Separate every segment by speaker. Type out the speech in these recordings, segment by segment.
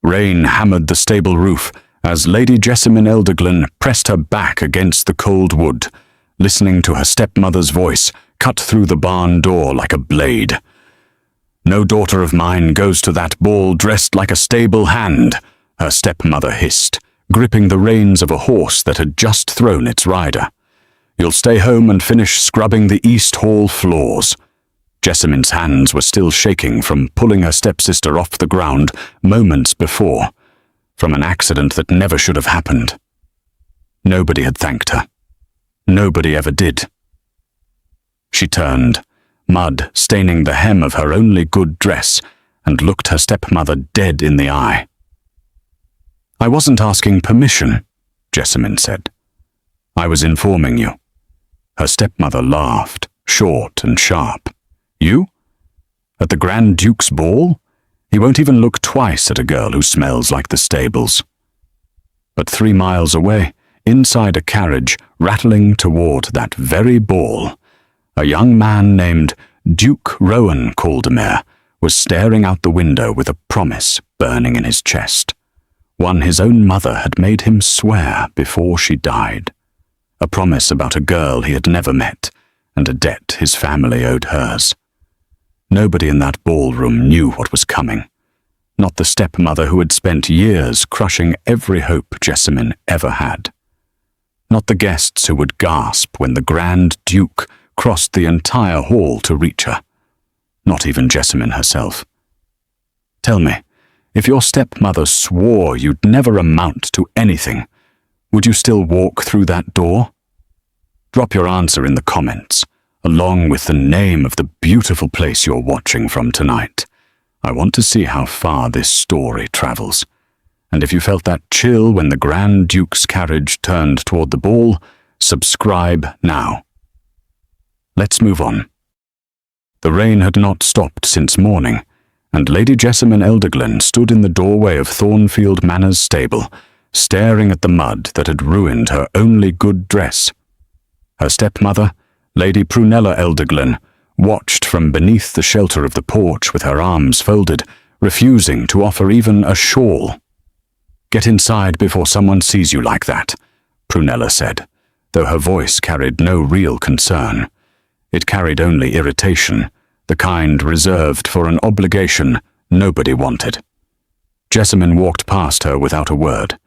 Speaker 1: Rain hammered the stable roof as Lady Jessamine Elderglin pressed her back against the cold wood, listening to her stepmother's voice cut through the barn door like a blade. "No daughter of mine goes to that ball dressed like a stable hand," her stepmother hissed, gripping the reins of a horse that had just thrown its rider. "You'll stay home and finish scrubbing the East Hall floors." Jessamine's hands were still shaking from pulling her stepsister off the ground moments before, from an accident that never should have happened. Nobody had thanked her. Nobody ever did. She turned, mud staining the hem of her only good dress, and looked her stepmother dead in the eye. "I wasn't asking permission," Jessamine said. "I was informing you." Her stepmother laughed, short and sharp. "You? At the Grand Duke's ball? He won't even look twice at a girl who smells like the stables." But 3 miles away, inside a carriage rattling toward that very ball, a young man named Duke Rowan Caldermere was staring out the window with a promise burning in his chest, one his own mother had made him swear before she died, a promise about a girl he had never met and a debt his family owed hers. Nobody in that ballroom knew what was coming, not the stepmother who had spent years crushing every hope Jessamine ever had, not the guests who would gasp when the Grand Duke crossed the entire hall to reach her, not even Jessamine herself. "Tell me, if your stepmother swore you'd never amount to anything, would you still walk through that door?" Drop your answer in the comments, along with the name of the beautiful place you're watching from tonight. I want to see how far this story travels. And if you felt that chill when the Grand Duke's carriage turned toward the ball, subscribe now. Let's move on. The rain had not stopped since morning, and Lady Jessamine Elderglin stood in the doorway of Thornfield Manor's stable, staring at the mud that had ruined her only good dress. Her stepmother, Lady Prunella Elderglin, watched from beneath the shelter of the porch with her arms folded, refusing to offer even a shawl. "Get inside before someone sees you like that," Prunella said, though her voice carried no real concern. It carried only irritation, the kind reserved for an obligation nobody wanted. Jessamine walked past her without a word.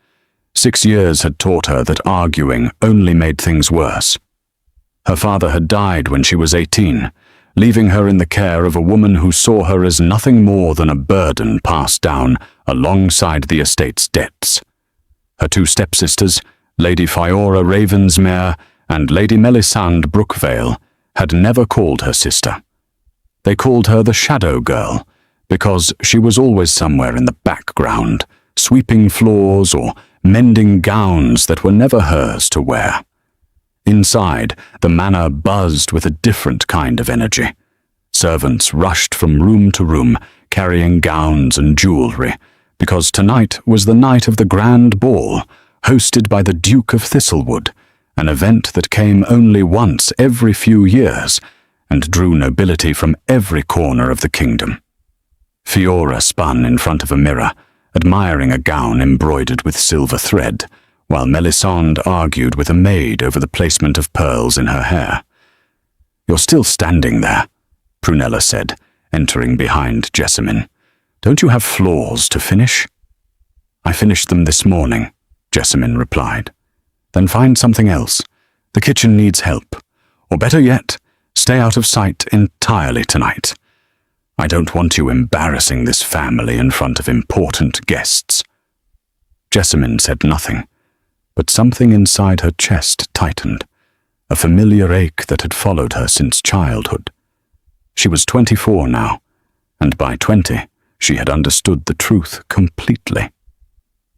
Speaker 1: 6 years had taught her that arguing only made things worse. Her father had died when she was 18, leaving her in the care of a woman who saw her as nothing more than a burden passed down alongside the estate's debts. Her 2 stepsisters, Lady Fiora Ravensmere and Lady Melisande Brookvale, had never called her sister. They called her the Shadow Girl, because she was always somewhere in the background, sweeping floors or mending gowns that were never hers to wear. Inside, the manor buzzed with a different kind of energy. Servants rushed from room to room, carrying gowns and jewelry, because tonight was the night of the grand ball, hosted by the Duke of Thistlewood, an event that came only once every few years and drew nobility from every corner of the kingdom. Fiora spun in front of a mirror, admiring a gown embroidered with silver thread, while Melisande argued with a maid over the placement of pearls in her hair. "You're still standing there," Prunella said, entering behind Jessamine. "Don't you have floors to finish?" "I finished them this morning," Jessamine replied. "Then find something else. The kitchen needs help. Or better yet, stay out of sight entirely tonight. I don't want you embarrassing this family in front of important guests." Jessamine said nothing, but something inside her chest tightened, a familiar ache that had followed her since childhood. She was 24 now, and by 20 she had understood the truth completely.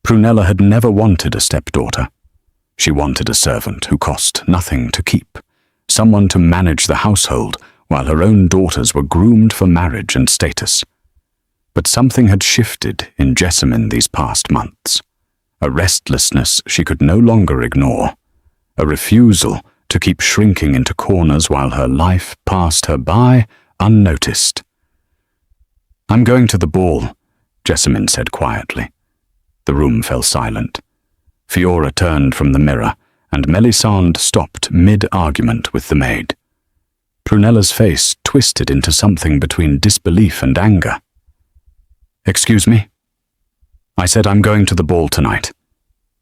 Speaker 1: Prunella had never wanted a stepdaughter. She wanted a servant who cost nothing to keep, someone to manage the household while her own daughters were groomed for marriage and status. But something had shifted in Jessamine these past months. A restlessness she could no longer ignore, a refusal to keep shrinking into corners while her life passed her by unnoticed. "I'm going to the ball," Jessamine said quietly. The room fell silent. Fiora turned from the mirror, and Melisande stopped mid-argument with the maid. Prunella's face twisted into something between disbelief and anger. "Excuse me? I said I'm going to the ball tonight.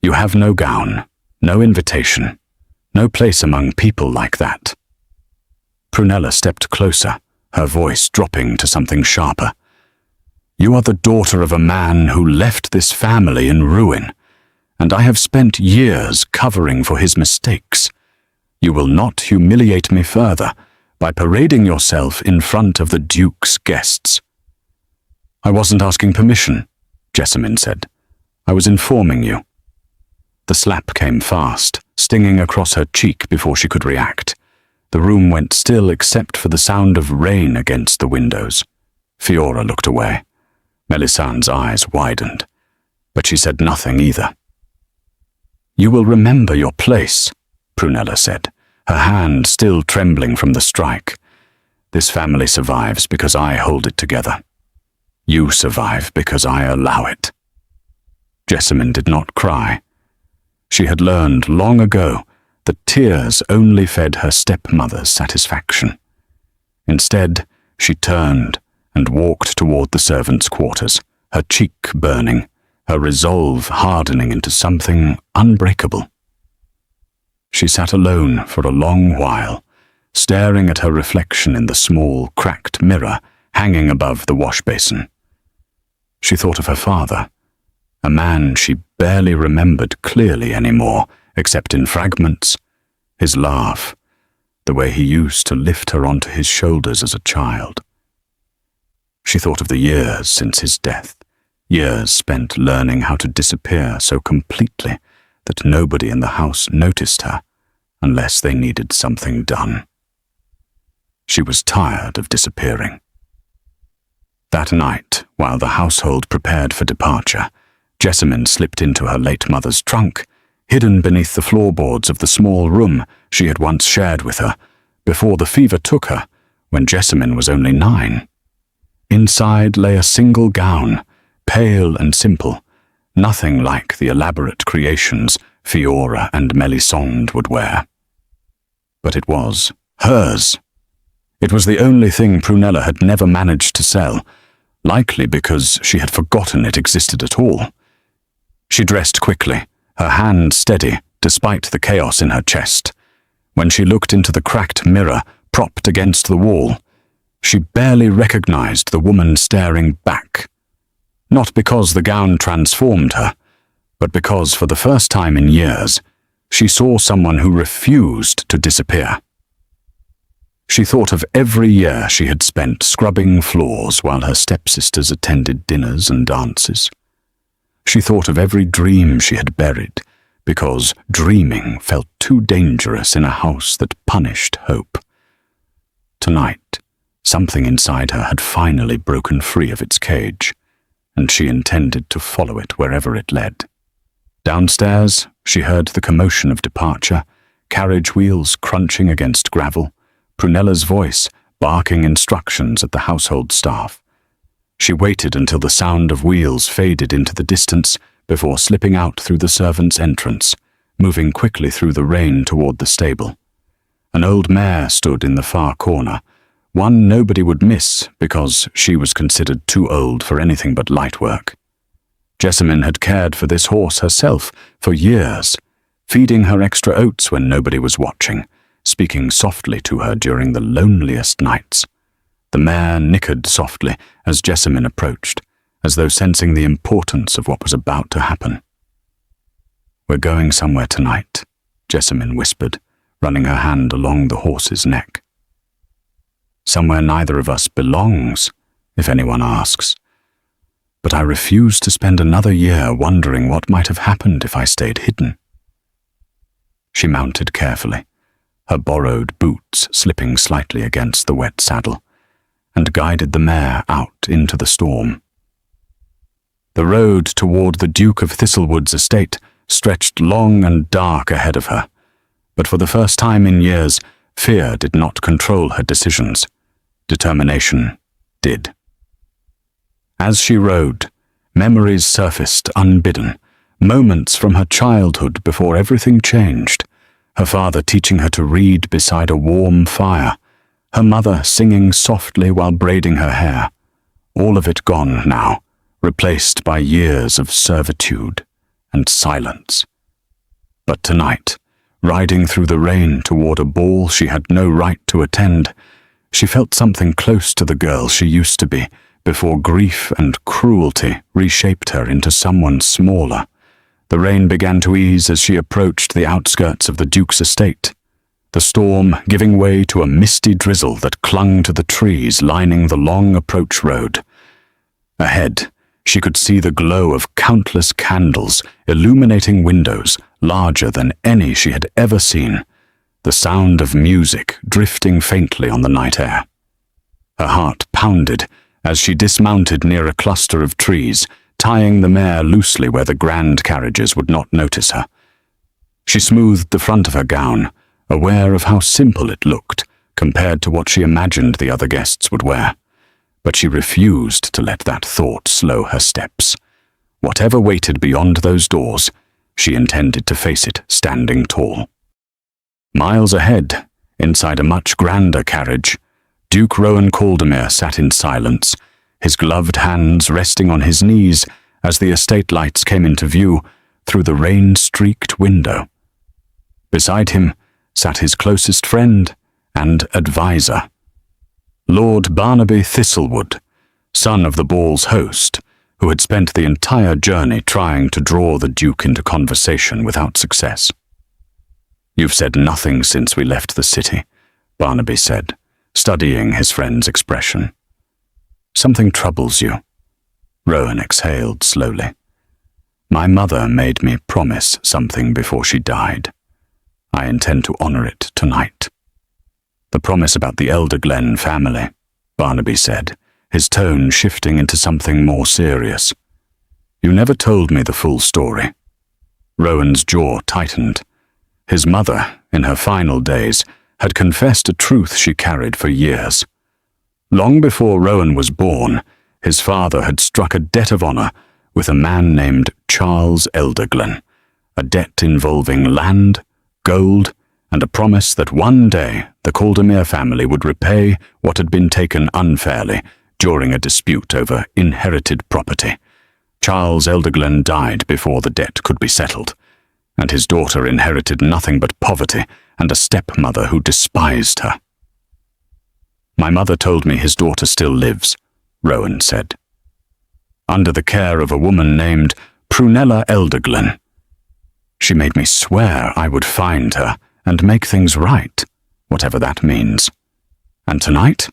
Speaker 1: You have no gown, no invitation, no place among people like that." Prunella stepped closer, her voice dropping to something sharper. "You are the daughter of a man who left this family in ruin, and I have spent years covering for his mistakes. You will not humiliate me further by parading yourself in front of the Duke's guests." "I wasn't asking permission," Jessamine said. "I was informing you." The slap came fast, stinging across her cheek before she could react. The room went still except for the sound of rain against the windows. Fiora looked away. Melisandre's eyes widened, but she said nothing either. "You will remember your place," Prunella said, her hand still trembling from the strike. "This family survives because I hold it together. You survive because I allow it." Jessamine did not cry. She had learned long ago that tears only fed her stepmother's satisfaction. Instead, she turned and walked toward the servants' quarters, her cheek burning, her resolve hardening into something unbreakable. She sat alone for a long while, staring at her reflection in the small, cracked mirror hanging above the wash basin. She thought of her father, a man she barely remembered clearly anymore, except in fragments, his laugh, the way he used to lift her onto his shoulders as a child. She thought of the years since his death, years spent learning how to disappear so completely that nobody in the house noticed her unless they needed something done. She was tired of disappearing. That night, while the household prepared for departure, Jessamine slipped into her late mother's trunk, hidden beneath the floorboards of the small room she had once shared with her, before the fever took her, when Jessamine was only 9. Inside lay a single gown, pale and simple, nothing like the elaborate creations Fiora and Melisande would wear. But it was hers. It was the only thing Prunella had never managed to sell, likely because she had forgotten it existed at all. She dressed quickly, her hand steady despite the chaos in her chest. When she looked into the cracked mirror propped against the wall, she barely recognized the woman staring back. Not because the gown transformed her, but because for the first time in years, she saw someone who refused to disappear. She thought of every year she had spent scrubbing floors while her stepsisters attended dinners and dances. She thought of every dream she had buried, because dreaming felt too dangerous in a house that punished hope. Tonight, something inside her had finally broken free of its cage, and she intended to follow it wherever it led. Downstairs, she heard the commotion of departure, carriage wheels crunching against gravel, Prunella's voice barking instructions at the household staff. She waited until the sound of wheels faded into the distance before slipping out through the servants' entrance, moving quickly through the rain toward the stable. An old mare stood in the far corner, one nobody would miss because she was considered too old for anything but light work. Jessamine had cared for this horse herself for years, feeding her extra oats when nobody was watching, speaking softly to her during the loneliest nights. The mare nickered softly as Jessamine approached, as though sensing the importance of what was about to happen. "We're going somewhere tonight," Jessamine whispered, running her hand along the horse's neck. "Somewhere neither of us belongs, if anyone asks. But I refuse to spend another year wondering what might have happened if I stayed hidden." She mounted carefully, her borrowed boots slipping slightly against the wet saddle, and guided the mare out into the storm. The road toward the Duke of Thistlewood's estate stretched long and dark ahead of her, but for the first time in years, fear did not control her decisions. Determination did. As she rode, Memories surfaced unbidden, moments from her childhood before everything changed. Her father teaching her to read beside a warm fire, her mother singing softly while braiding her hair. All of it gone now, replaced by years of servitude and silence. But tonight, riding through the rain toward a ball she had no right to attend, she felt something close to the girl she used to be before grief and cruelty reshaped her into someone smaller. The rain began to ease as she approached the outskirts of the Duke's estate, the storm giving way to a misty drizzle that clung to the trees lining the long approach road. Ahead, she could see the glow of countless candles illuminating windows larger than any she had ever seen, the sound of music drifting faintly on the night air. Her heart pounded as she dismounted near a cluster of trees, tying the mare loosely where the grand carriages would not notice her. She smoothed the front of her gown, aware of how simple it looked compared to what she imagined the other guests would wear. But she refused to let that thought slow her steps. Whatever waited beyond those doors, she intended to face it standing tall. Miles ahead, inside a much grander carriage, Duke Rowan Caldermere sat in silence, his gloved hands resting on his knees as the estate lights came into view through the rain-streaked window. Beside him sat his closest friend and advisor, Lord Barnaby Thistlewood, son of the ball's host, who had spent the entire journey trying to draw the Duke into conversation without success. "You've said nothing since we left the city," Barnaby said, studying his friend's expression. "Something troubles you." Rowan exhaled slowly. "My mother made me promise something before she died. I intend to honor it tonight." "The promise about the Elder Glen family," Barnaby said, his tone shifting into something more serious. "You never told me the full story." Rowan's jaw tightened. His mother, in her final days, had confessed a truth she carried for years. Long before Rowan was born, his father had struck a debt of honor with a man named Charles Elderglen, a debt involving land, gold, and a promise that one day the Caldermere family would repay what had been taken unfairly during a dispute over inherited property. Charles Elderglen died before the debt could be settled, and his daughter inherited nothing but poverty and a stepmother who despised her. "My mother told me his daughter still lives," Rowan said, "under the care of a woman named Prunella Elderglen. She made me swear I would find her and make things right, whatever that means. And tonight?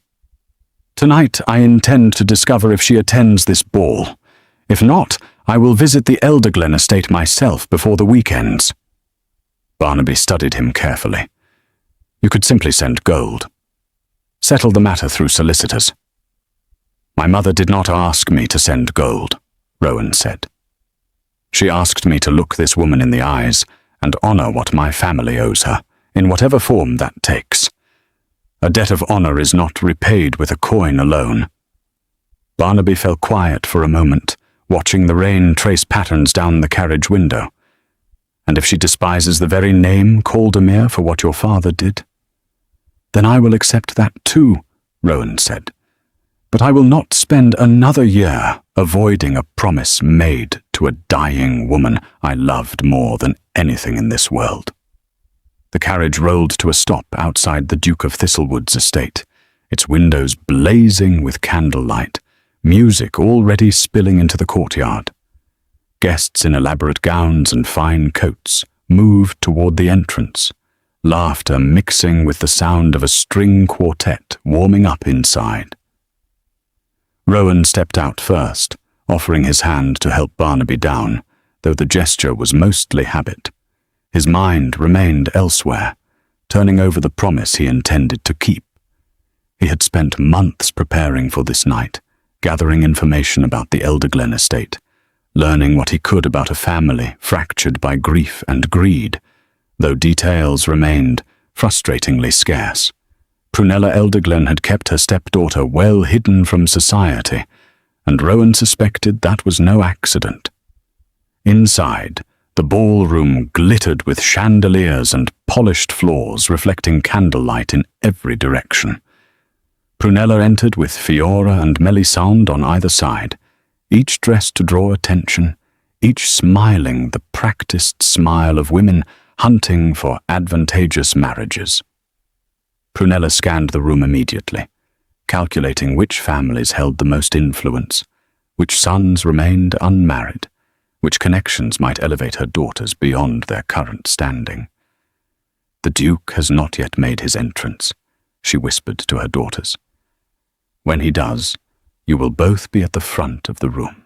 Speaker 1: Tonight I intend to discover if she attends this ball. If not, I will visit the Elderglen estate myself before the weekends." Barnaby studied him carefully. "You could simply send gold. Settle the matter through solicitors." "My mother did not ask me to send gold," Rowan said. "She asked me to look this woman in the eyes and honor what my family owes her, in whatever form that takes. A debt of honor is not repaid with a coin alone." Barnaby fell quiet for a moment, watching the rain trace patterns down the carriage window. "And if she despises the very name Caldermere for what your father did?" "Then I will accept that too," Rowan said. "But I will not spend another year avoiding a promise made to a dying woman I loved more than anything in this world." The carriage rolled to a stop outside the Duke of Thistlewood's estate, its windows blazing with candlelight, music already spilling into the courtyard. Guests in elaborate gowns and fine coats moved toward the entrance, laughter mixing with the sound of a string quartet warming up inside. Rowan stepped out first, offering his hand to help Barnaby down, though the gesture was mostly habit. His mind remained elsewhere, turning over the promise he intended to keep. He had spent months preparing for this night, gathering information about the Elderglen estate, learning what he could about a family fractured by grief and greed, though details remained frustratingly scarce. Prunella Elderglen had kept her stepdaughter well hidden from society, and Rowan suspected that was no accident. Inside, the ballroom glittered with chandeliers and polished floors reflecting candlelight in every direction. Prunella entered with Fiora and Melisande on either side, each dressed to draw attention, each smiling the practiced smile of women hunting for advantageous marriages. Prunella scanned the room immediately, calculating which families held the most influence, which sons remained unmarried, which connections might elevate her daughters beyond their current standing. "The Duke has not yet made his entrance," she whispered to her daughters. "When he does, you will both be at the front of the room.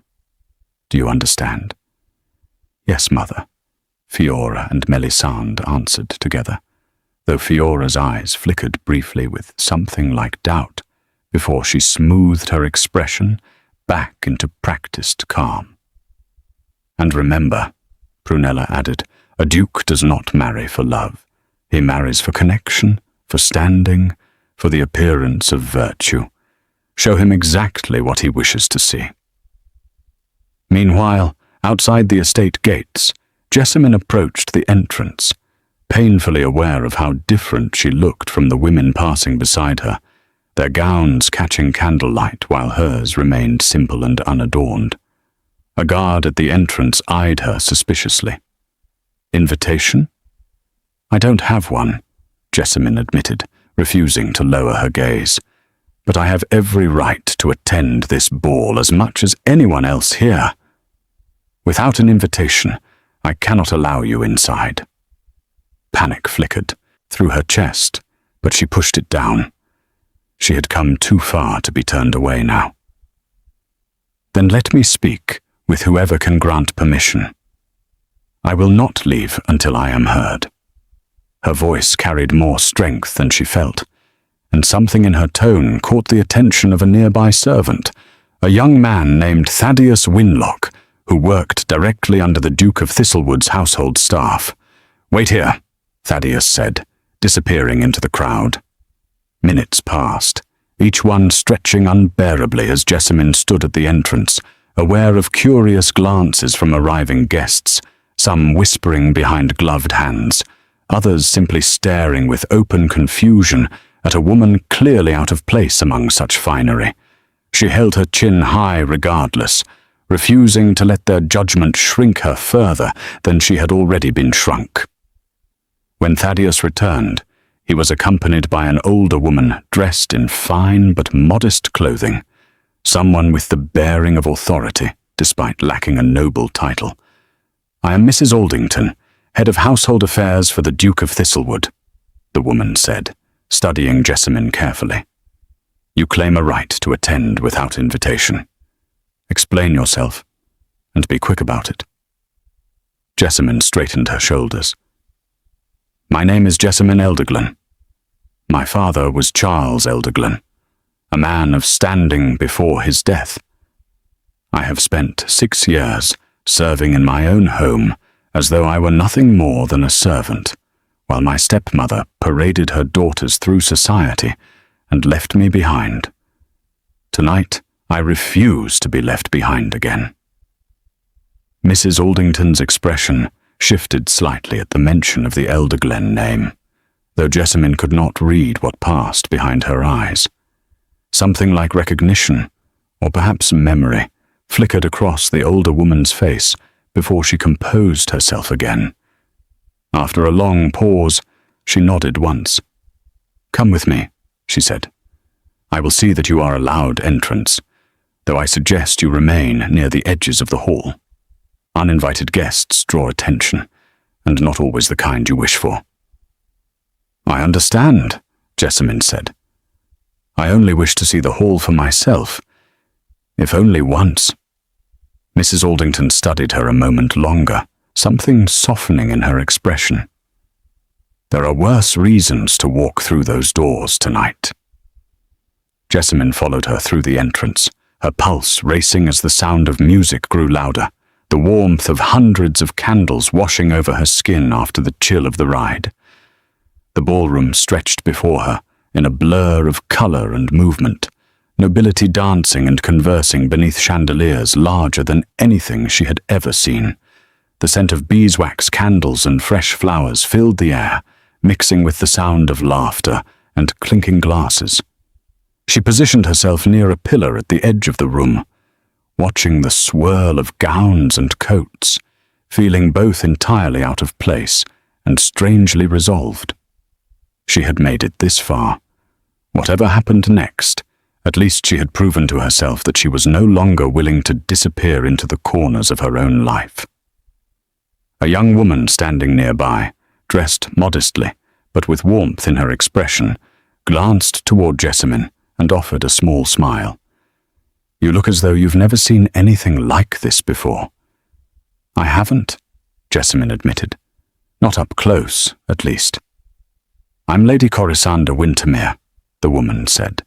Speaker 1: Do you understand?" "Yes, Mother," Fiora and Melisande answered together, though Fiora's eyes flickered briefly with something like doubt before she smoothed her expression back into practiced calm. "And remember," Prunella added, "a duke does not marry for love. He marries for connection, for standing, for the appearance of virtue. Show him exactly what he wishes to see." Meanwhile, outside the estate gates, Jessamine approached the entrance, painfully aware of how different she looked from the women passing beside her, their gowns catching candlelight while hers remained simple and unadorned. A guard at the entrance eyed her suspiciously. "Invitation?" "I don't have one," Jessamine admitted, refusing to lower her gaze. "But I have every right to attend this ball as much as anyone else here. Without an invitation, I cannot allow you inside." Panic flickered through her chest, but she pushed it down. She had come too far to be turned away now. "Then let me speak with whoever can grant permission. I will not leave until I am heard." Her voice carried more strength than she felt, and something in her tone caught the attention of a nearby servant, a young man named Thaddeus Winlock, who worked directly under the Duke of Thistlewood's household staff. "Wait here," Thaddeus said, disappearing into the crowd. Minutes passed, each one stretching unbearably as Jessamine stood at the entrance, aware of curious glances from arriving guests, some whispering behind gloved hands, others simply staring with open confusion at a woman clearly out of place among such finery. She held her chin high regardless, refusing to let their judgment shrink her further than she had already been shrunk. When Thaddeus returned, he was accompanied by an older woman dressed in fine but modest clothing, someone with the bearing of authority, despite lacking a noble title. "I am Mrs. Aldington, head of household affairs for the Duke of Thistlewood," the woman said, studying Jessamine carefully. "You claim a right to attend without invitation. Explain yourself, and be quick about it." Jessamine straightened her shoulders. "My name is Jessamine Elderglen. My father was Charles Elderglen, a man of standing before his death. I have spent 6 years serving in my own home as though I were nothing more than a servant, while my stepmother paraded her daughters through society and left me behind. Tonight, I refuse to be left behind again." Mrs. Aldington's expression shifted slightly at the mention of the Elderglen name, though Jessamine could not read what passed behind her eyes. Something like recognition, or perhaps memory, flickered across the older woman's face before she composed herself again. After a long pause, she nodded once. "Come with me," she said. "I will see that you are allowed entrance, though I suggest you remain near the edges of the hall. Uninvited guests draw attention, and not always the kind you wish for." "I understand," Jessamine said. "I only wish to see the hall for myself, if only once." Mrs. Aldington studied her a moment longer, something softening in her expression. "There are worse reasons to walk through those doors tonight." Jessamine followed her through the entrance, her pulse racing as the sound of music grew louder, the warmth of hundreds of candles washing over her skin after the chill of the ride. The ballroom stretched before her in a blur of color and movement, nobility dancing and conversing beneath chandeliers larger than anything she had ever seen. The scent of beeswax candles and fresh flowers filled the air, mixing with the sound of laughter and clinking glasses. She positioned herself near a pillar at the edge of the room, watching the swirl of gowns and coats, feeling both entirely out of place and strangely resolved. She had made it this far. Whatever happened next, at least she had proven to herself that she was no longer willing to disappear into the corners of her own life. A young woman standing nearby, dressed modestly, but with warmth in her expression, glanced toward Jessamine and offered a small smile. "You look as though you've never seen anything like this before." "I haven't," Jessamine admitted. "Not up close, at least." "I'm Lady Corisanda Wintermere," the woman said.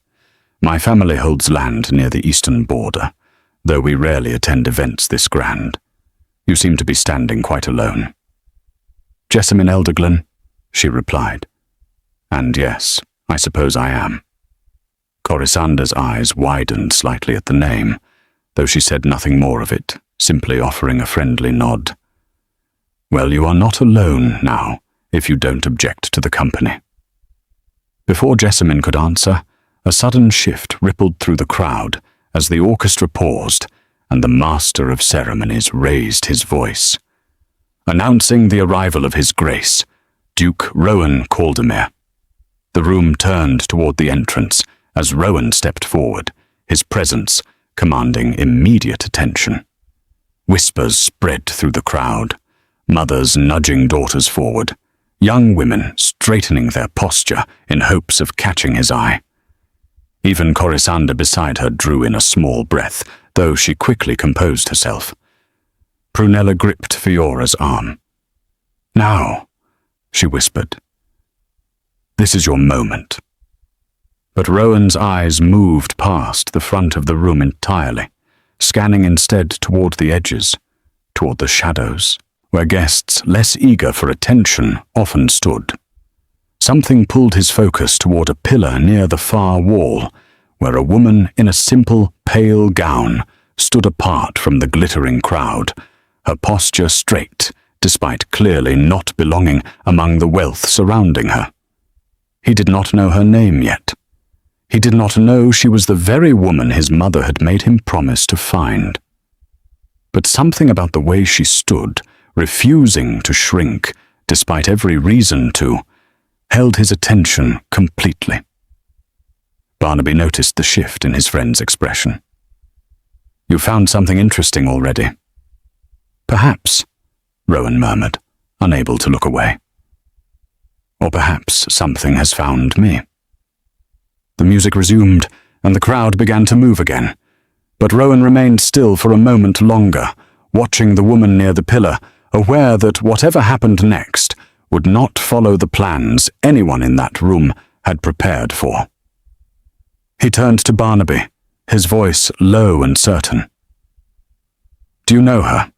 Speaker 1: "My family holds land near the eastern border, though we rarely attend events this grand. You seem to be standing quite alone." "Jessamine Elderglen," she replied. "And yes, I suppose I am." Corisanda's eyes widened slightly at the name, though she said nothing more of it, simply offering a friendly nod. "Well, you are not alone now, if you don't object to the company." Before Jessamine could answer, a sudden shift rippled through the crowd as the orchestra paused and the master of ceremonies raised his voice, announcing the arrival of His Grace, Duke Rowan Caldermere. The room turned toward the entrance as Rowan stepped forward, his presence commanding immediate attention. Whispers spread through the crowd, mothers nudging daughters forward, young women straightening their posture in hopes of catching his eye. Even Corisanda beside her drew in a small breath, though she quickly composed herself. Prunella gripped Fiora's arm. "Now," she whispered. "This is your moment." But Rowan's eyes moved past the front of the room entirely, scanning instead toward the edges, toward the shadows, where guests less eager for attention often stood. Something pulled his focus toward a pillar near the far wall, where a woman in a simple, pale gown stood apart from the glittering crowd, her posture straight, despite clearly not belonging among the wealth surrounding her. He did not know her name yet. He did not know she was the very woman his mother had made him promise to find. But something about the way she stood, refusing to shrink, despite every reason to, held his attention completely. Barnaby noticed the shift in his friend's expression. "You found something interesting already." "Perhaps," Rowan murmured, unable to look away. "Or perhaps something has found me." The music resumed, and the crowd began to move again, but Rowan remained still for a moment longer, watching the woman near the pillar, aware that whatever happened next would not follow the plans anyone in that room had prepared for. He turned to Barnaby, his voice low and certain. "Do you know her?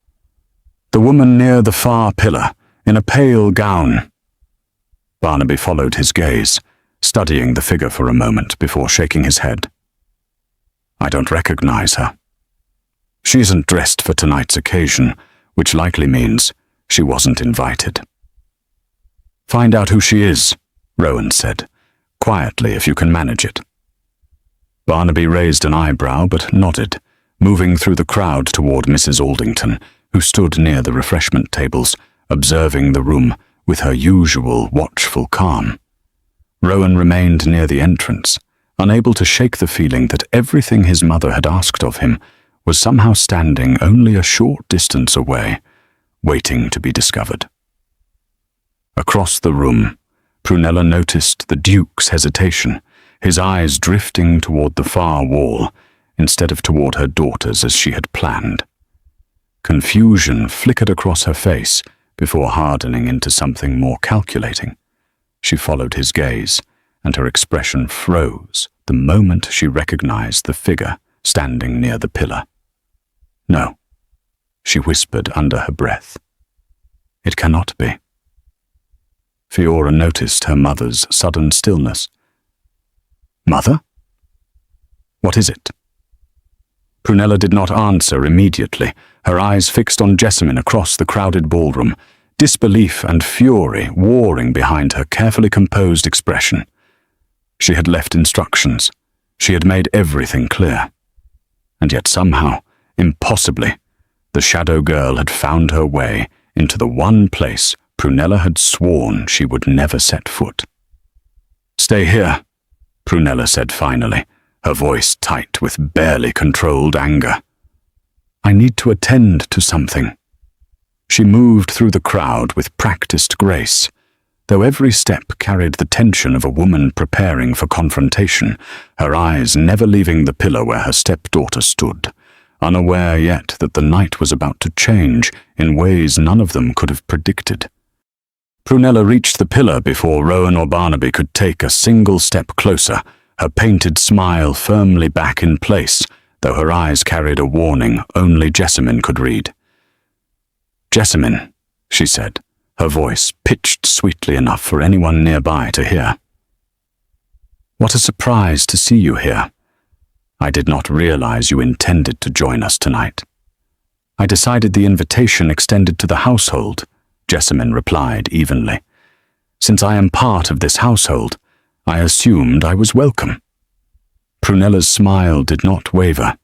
Speaker 1: The woman near the far pillar, in a pale gown." Barnaby followed his gaze, studying the figure for a moment before shaking his head. "I don't recognize her. She isn't dressed for tonight's occasion, which likely means she wasn't invited." "Find out who she is," Rowan said, "quietly if you can manage it." Barnaby raised an eyebrow but nodded, moving through the crowd toward Mrs. Aldington, who stood near the refreshment tables, observing the room with her usual watchful calm. Rowan remained near the entrance, unable to shake the feeling that everything his mother had asked of him was somehow standing only a short distance away, waiting to be discovered. Across the room, Prunella noticed the Duke's hesitation, his eyes drifting toward the far wall instead of toward her daughters as she had planned. Confusion flickered across her face before hardening into something more calculating. She followed his gaze, and her expression froze the moment she recognized the figure standing near the pillar. "No," she whispered under her breath. "It cannot be." Fiora noticed her mother's sudden stillness. "Mother?" What is it?" Prunella did not answer immediately, her eyes fixed on Jessamine across the crowded ballroom, disbelief and fury warring behind her carefully composed expression. She had left instructions. She had made everything clear. And yet somehow, impossibly, the shadow girl had found her way into the one place Prunella had sworn she would never set foot. "Stay here," Prunella said finally, her voice tight with barely controlled anger. "I need to attend to something." She moved through the crowd with practiced grace, though every step carried the tension of a woman preparing for confrontation, her eyes never leaving the pillar where her stepdaughter stood, unaware yet that the night was about to change in ways none of them could have predicted. Prunella reached the pillar before Rowan or Barnaby could take a single step closer, her painted smile firmly back in place, though her eyes carried a warning only Jessamine could read. "Jessamine," she said, her voice pitched sweetly enough for anyone nearby to hear. "What a surprise to see you here. I did not realize you intended to join us tonight." "I decided the invitation extended to the household," Jessamine replied evenly. "Since I am part of this household, I assumed I was welcome." Prunella's smile did not waver,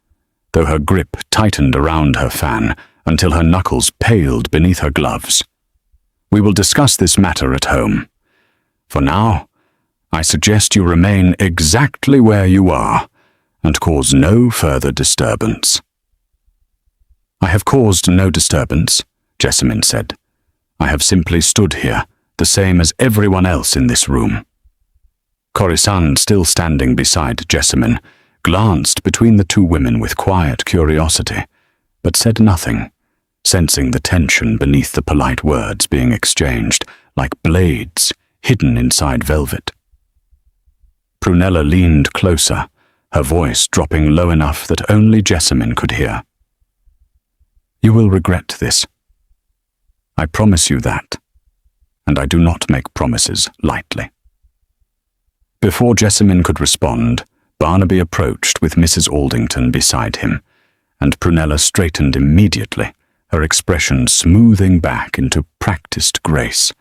Speaker 1: though her grip tightened around her fan until her knuckles paled beneath her gloves. "We will discuss this matter at home. For now, I suggest you remain exactly where you are and cause no further disturbance." "I have caused no disturbance," Jessamine said. "I have simply stood here, the same as everyone else in this room." Corisande, still standing beside Jessamine, glanced between the two women with quiet curiosity, but said nothing, sensing the tension beneath the polite words being exchanged, like blades hidden inside velvet. Prunella leaned closer, her voice dropping low enough that only Jessamine could hear. "You will regret this. I promise you that, and I do not make promises lightly." Before Jessamine could respond, Barnaby approached with Mrs. Aldington beside him, and Prunella straightened immediately, her expression smoothing back into practiced grace,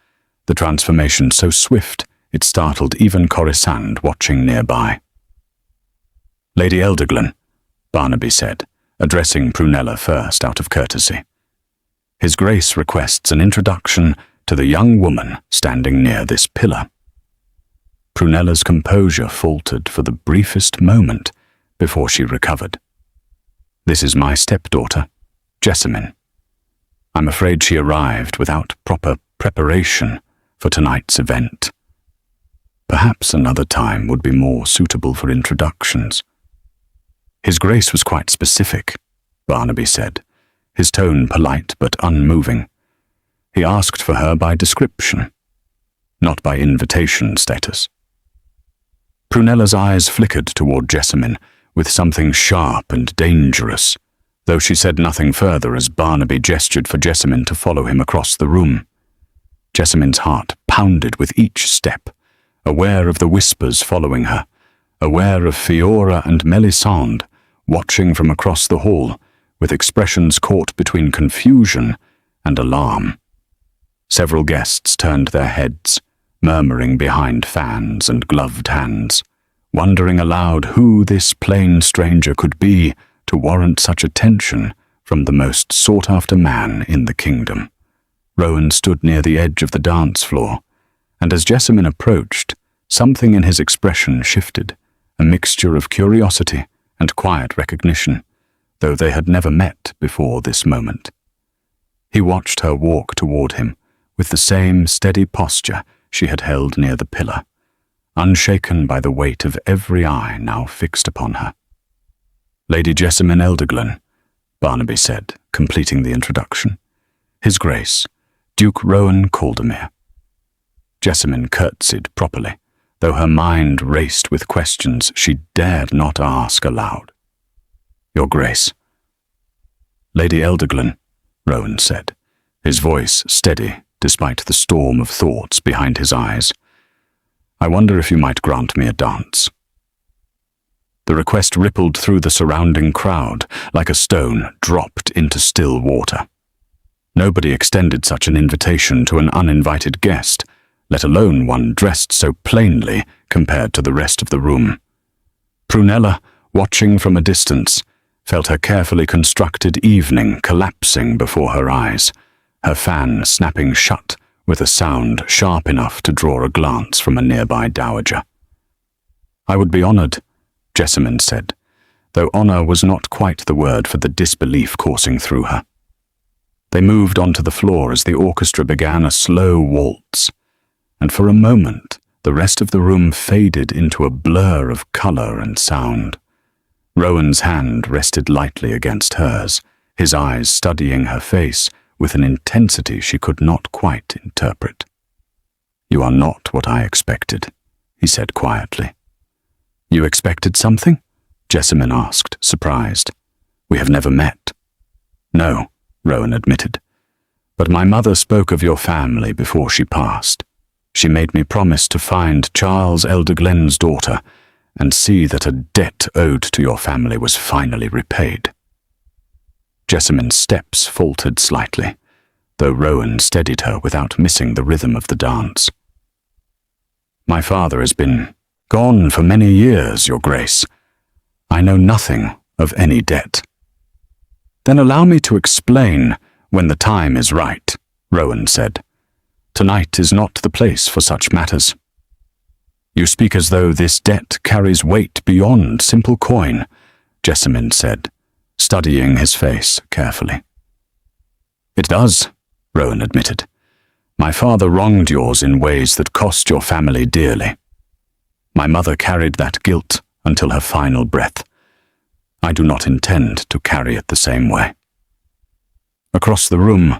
Speaker 1: the transformation so swift it startled even Corisande watching nearby. "Lady Elderglen," Barnaby said, addressing Prunella first out of courtesy. "His Grace requests an introduction to the young woman standing near this pillar." Prunella's composure faltered for the briefest moment before she recovered. "This is my stepdaughter, Jessamine. I'm afraid she arrived without proper preparation for tonight's event. Perhaps another time would be more suitable for introductions." "His Grace was quite specific," Barnaby said, his tone polite but unmoving. "He asked for her by description, not by invitation status." Prunella's eyes flickered toward Jessamine with something sharp and dangerous, though she said nothing further as Barnaby gestured for Jessamine to follow him across the room. Jessamine's heart pounded with each step, aware of the whispers following her, aware of Fiora and Melisande watching from across the hall, with expressions caught between confusion and alarm. Several guests turned their heads, murmuring behind fans and gloved hands, wondering aloud who this plain stranger could be to warrant such attention from the most sought-after man in the kingdom. Rowan stood near the edge of the dance floor, and as Jessamine approached, something in his expression shifted, a mixture of curiosity and quiet recognition, though they had never met before this moment. He watched her walk toward him with the same steady posture she had held near the pillar, unshaken by the weight of every eye now fixed upon her. "Lady Jessamine Elderglen," Barnaby said, completing the introduction. "His Grace, Duke Rowan Caldermere." Jessamine curtsied properly, though her mind raced with questions she dared not ask aloud. "Your Grace." "Lady Elderglen," Rowan said, his voice steady despite the storm of thoughts behind his eyes. "I wonder if you might grant me a dance." The request rippled through the surrounding crowd like a stone dropped into still water. Nobody extended such an invitation to an uninvited guest, let alone one dressed so plainly compared to the rest of the room. Prunella, watching from a distance, felt her carefully constructed evening collapsing before her eyes, her fan snapping shut with a sound sharp enough to draw a glance from a nearby dowager. "I would be honored," Jessamine said, though honor was not quite the word for the disbelief coursing through her. They moved onto the floor as the orchestra began a slow waltz, and for a moment the rest of the room faded into a blur of color and sound. Rowan's hand rested lightly against hers, his eyes studying her face with an intensity she could not quite interpret. "You are not what I expected," he said quietly. "You expected something?" Jessamine asked, surprised. "We have never met." "No," Rowan admitted. "But my mother spoke of your family before she passed. She made me promise to find Charles Elderglen's daughter and see that a debt owed to your family was finally repaid." Jessamine's steps faltered slightly, though Rowan steadied her without missing the rhythm of the dance. "My father has been gone for many years, Your Grace. I know nothing of any debt." "Then allow me to explain when the time is right," Rowan said. "Tonight is not the place for such matters." "You speak as though this debt carries weight beyond simple coin," Jessamine said, studying his face carefully. "It does," Rowan admitted. "My father wronged yours in ways that cost your family dearly. My mother carried that guilt until her final breath. I do not intend to carry it the same way." Across the room,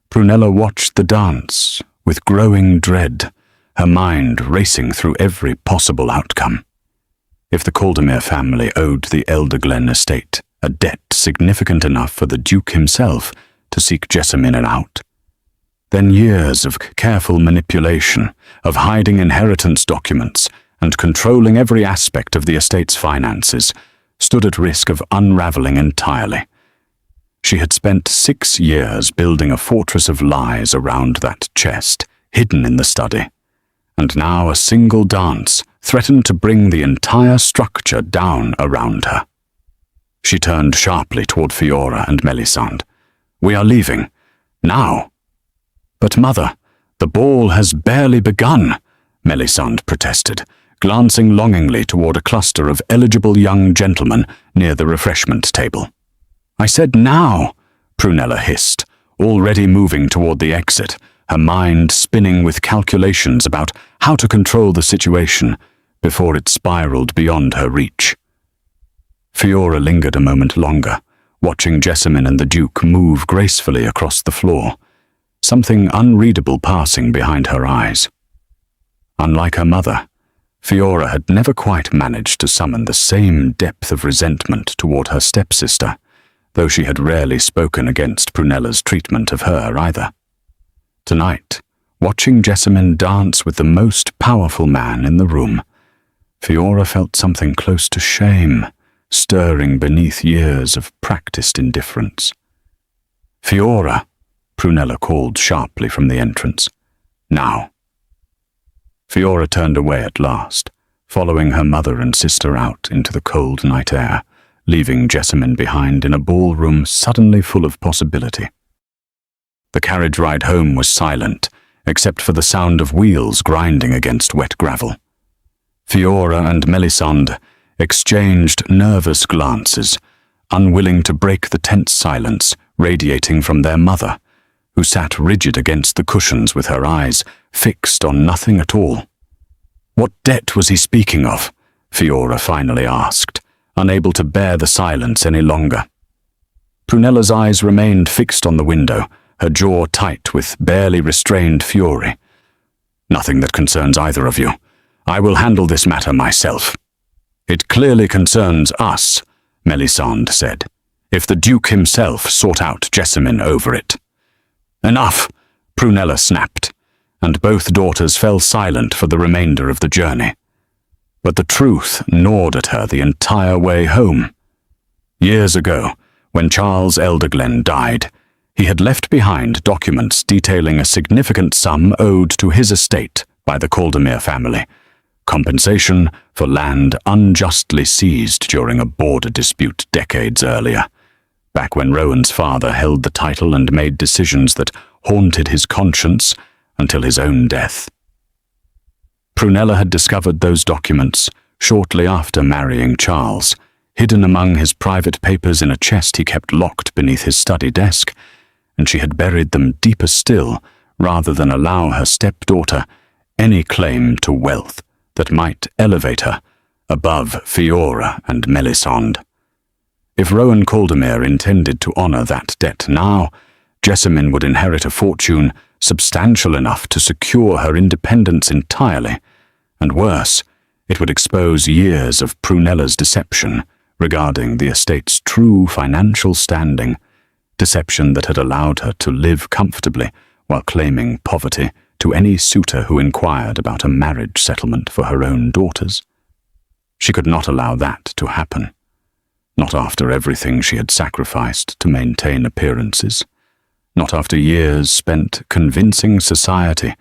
Speaker 1: Prunella watched the dance with growing dread, her mind racing through every possible outcome. If the Caldemere family owed the Elderglen estate a debt significant enough for the Duke himself to seek Jessamine out, then years of careful manipulation, of hiding inheritance documents, and controlling every aspect of the estate's finances stood at risk of unraveling entirely. She had spent 6 years building a fortress of lies around that chest, hidden in the study, and now a single dance threatened to bring the entire structure down around her. She turned sharply toward Fiora and Melisande. "We are leaving. Now." "But mother, the ball has barely begun," Melisande protested, glancing longingly toward a cluster of eligible young gentlemen near the refreshment table. "I said now," Prunella hissed, already moving toward the exit, her mind spinning with calculations about how to control the situation before it spiraled beyond her reach. Fiora lingered a moment longer, watching Jessamine and the Duke move gracefully across the floor, something unreadable passing behind her eyes. Unlike her mother, Fiora had never quite managed to summon the same depth of resentment toward her stepsister, though she had rarely spoken against Prunella's treatment of her either. Tonight, watching Jessamine dance with the most powerful man in the room, Fiora felt something close to shame, stirring beneath years of practiced indifference. "Fiora," Prunella called sharply from the entrance. "Now." Fiora turned away at last, following her mother and sister out into the cold night air, leaving Jessamine behind in a ballroom suddenly full of possibility. The carriage ride home was silent, except for the sound of wheels grinding against wet gravel. Fiora and Melisande exchanged nervous glances, unwilling to break the tense silence radiating from their mother, who sat rigid against the cushions with her eyes fixed on nothing at all. "What debt was he speaking of?" Fiora finally asked, unable to bear the silence any longer. Prunella's eyes remained fixed on the window, her jaw tight with barely restrained fury. "Nothing that concerns either of you. I will handle this matter myself." "It clearly concerns us," Melisande said, "if the Duke himself sought out Jessamine over it." "Enough," Prunella snapped, and both daughters fell silent for the remainder of the journey. but the truth gnawed at her the entire way home. Years ago, when Charles Elderglen died, he had left behind documents detailing a significant sum owed to his estate by the Caldemere family, compensation for land unjustly seized during a border dispute decades earlier, back when Rowan's father held the title and made decisions that haunted his conscience until his own death. Prunella had discovered those documents shortly after marrying Charles, hidden among his private papers in a chest he kept locked beneath his study desk, and she had buried them deeper still rather than allow her stepdaughter any claim to wealth that might elevate her above Fiora and Melisande. If Rowan Caldemere intended to honor that debt now, Jessamine would inherit a fortune substantial enough to secure her independence entirely, and worse, it would expose years of Prunella's deception regarding the estate's true financial standing, deception that had allowed her to live comfortably while claiming poverty to any suitor who inquired about a marriage settlement for her own daughters. She could not allow that to happen, not after everything she had sacrificed to maintain appearances, not after years spent convincing society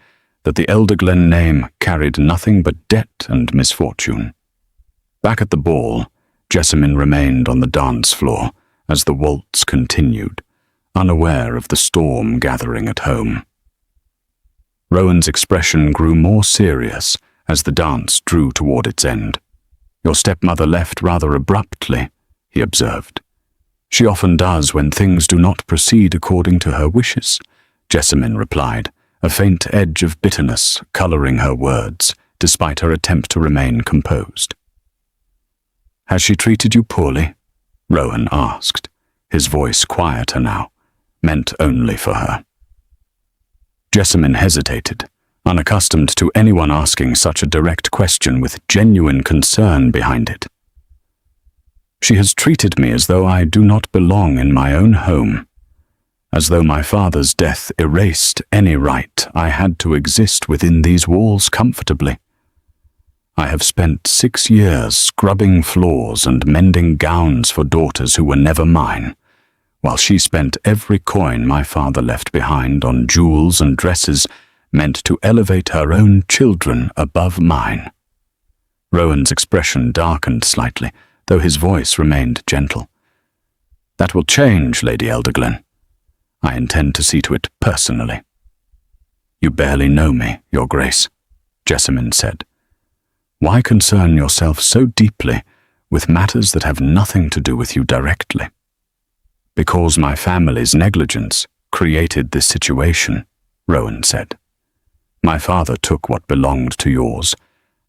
Speaker 1: that the Elderglen name carried nothing but debt and misfortune. Back at the ball, Jessamine remained on the dance floor as the waltz continued, unaware of the storm gathering at home. Rowan's expression grew more serious as the dance drew toward its end. "Your stepmother left rather abruptly," he observed. "She often does when things do not proceed according to her wishes," Jessamine replied, a faint edge of bitterness coloring her words, despite her attempt to remain composed. "Has she treated you poorly?" Rowan asked, his voice quieter now, meant only for her. Jessamine hesitated, unaccustomed to anyone asking such a direct question with genuine concern behind it. "She has treated me as though I do not belong in my own home, as though my father's death erased any right I had to exist within these walls comfortably. I have spent 6 years scrubbing floors and mending gowns for daughters who were never mine, while she spent every coin my father left behind on jewels and dresses meant to elevate her own children above mine." Rowan's expression darkened slightly, though his voice remained gentle. "That will change, Lady Elderglen. I intend to see to it personally." "You barely know me, Your Grace," Jessamine said. "Why concern yourself so deeply with matters that have nothing to do with you directly?" "Because my family's negligence created this situation," Rowan said. "My father took what belonged to yours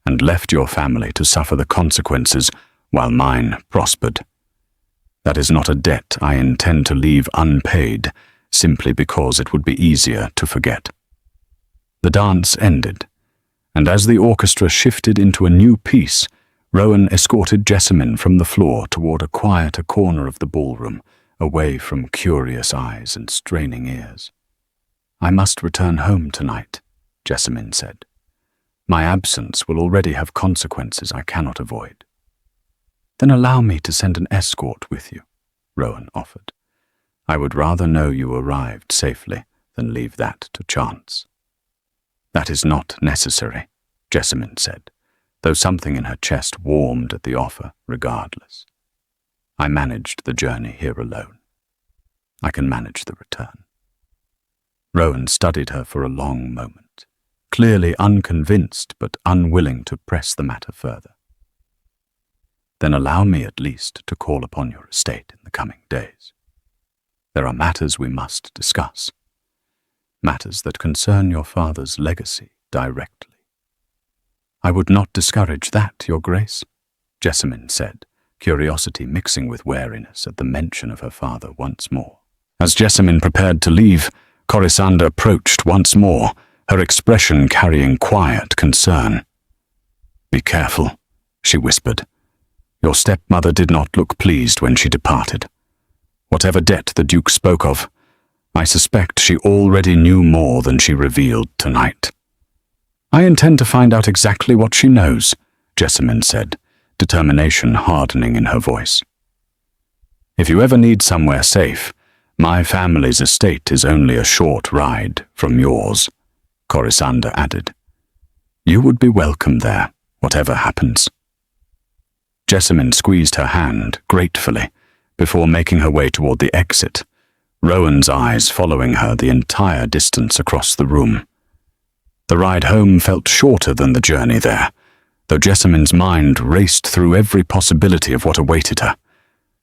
Speaker 1: and left your family to suffer the consequences while mine prospered. That is not a debt I intend to leave unpaid simply because it would be easier to forget." The dance ended, and as the orchestra shifted into a new piece, Rowan escorted Jessamine from the floor toward a quieter corner of the ballroom, away from curious eyes and straining ears. "I must return home tonight," Jessamine said. "My absence will already have consequences I cannot avoid." "Then allow me to send an escort with you," Rowan offered. "I would rather know you arrived safely than leave that to chance." "That is not necessary," Jessamine said, though something in her chest warmed at the offer regardless. "I managed the journey here alone. I can manage the return." Rowan studied her for a long moment, clearly unconvinced but unwilling to press the matter further. "Then allow me at least to call upon your estate in the coming days. There are matters we must discuss, matters that concern your father's legacy directly." "I would not discourage that, Your Grace," Jessamine said, curiosity mixing with wariness at the mention of her father once more. As Jessamine prepared to leave, Corisanda approached once more, her expression carrying quiet concern. "Be careful," she whispered. "Your stepmother did not look pleased when she departed. Whatever debt the Duke spoke of, I suspect she already knew more than she revealed tonight." "I intend to find out exactly what she knows," Jessamine said, determination hardening in her voice. If you ever need somewhere safe, my family's estate is only a short ride from yours, Corisanda added. You would be welcome there, whatever happens. Jessamine squeezed her hand gratefully before making her way toward the exit, Rowan's eyes following her the entire distance across the room. The ride home felt shorter than the journey there, though Jessamine's mind raced through every possibility of what awaited her.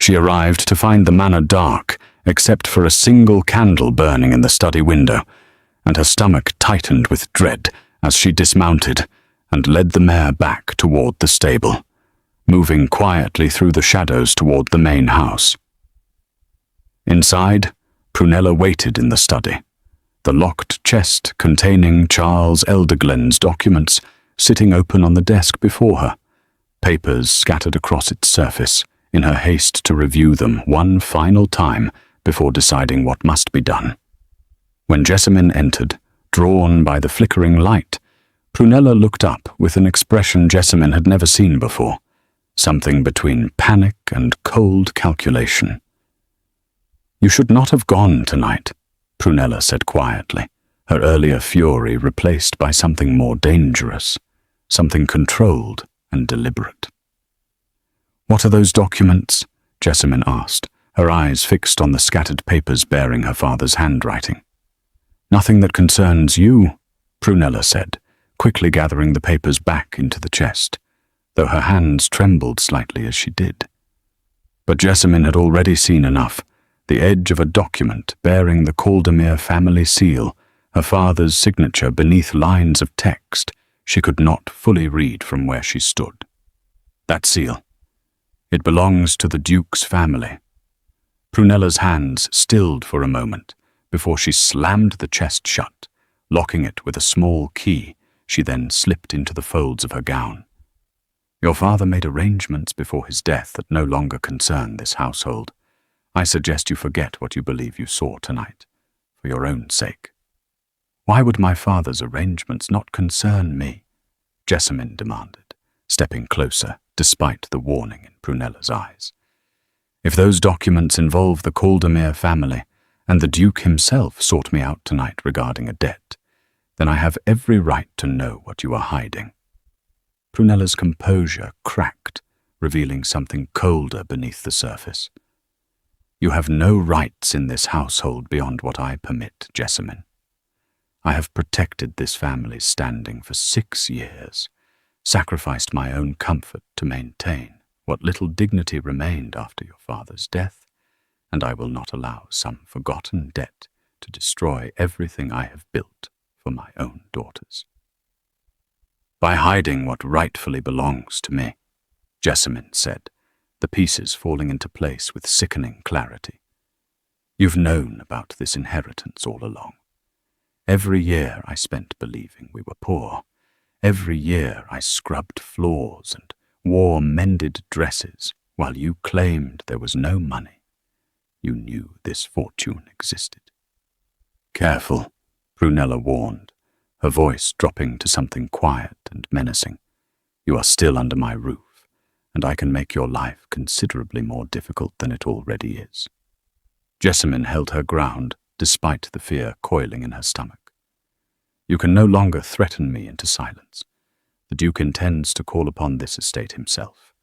Speaker 1: She arrived to find the manor dark, except for a single candle burning in the study window, and her stomach tightened with dread as she dismounted and led the mare back toward the stable, moving quietly through the shadows toward the main house. Inside, Prunella waited in the study, the locked chest containing Charles Elderglen's documents sitting open on the desk before her, papers scattered across its surface in her haste to review them one final time before deciding what must be done. When Jessamine entered, drawn by the flickering light, Prunella looked up with an expression Jessamine had never seen before, something between panic and cold calculation. You should not have gone tonight, Prunella said quietly, her earlier fury replaced by something more dangerous, something controlled and deliberate. What are those documents? Jessamine asked, her eyes fixed on the scattered papers bearing her father's handwriting. Nothing that concerns you, Prunella said, quickly gathering the papers back into the chest, though her hands trembled slightly as she did. But Jessamine had already seen enough, the edge of a document bearing the Caldemere family seal, her father's signature beneath lines of text she could not fully read from where she stood. That seal. It belongs to the Duke's family. Prunella's hands stilled for a moment before she slammed the chest shut, locking it with a small key she then slipped into the folds of her gown. Your father made arrangements before his death that no longer concern this household. I suggest you forget what you believe you saw tonight, for your own sake. Why would my father's arrangements not concern me? Jessamine demanded, stepping closer despite the warning in Prunella's eyes. If those documents involve the Caldemere family, and the Duke himself sought me out tonight regarding a debt, then I have every right to know what you are hiding. Prunella's composure cracked, revealing something colder beneath the surface. You have no rights in this household beyond what I permit, Jessamine. I have protected this family's standing for 6 years, sacrificed my own comfort to maintain what little dignity remained after your father's death, and I will not allow some forgotten debt to destroy everything I have built for my own daughters. By hiding what rightfully belongs to me, Jessamine said, the pieces falling into place with sickening clarity. You've known about this inheritance all along. Every year I spent believing we were poor. Every year I scrubbed floors and wore mended dresses while you claimed there was no money. You knew this fortune existed. Careful, Prunella warned, her voice dropping to something quiet and menacing. You are still under my roof, and I can make your life considerably more difficult than it already is. Jessamine held her ground despite the fear coiling in her stomach. You can no longer threaten me into silence. The Duke intends to call upon this estate himself.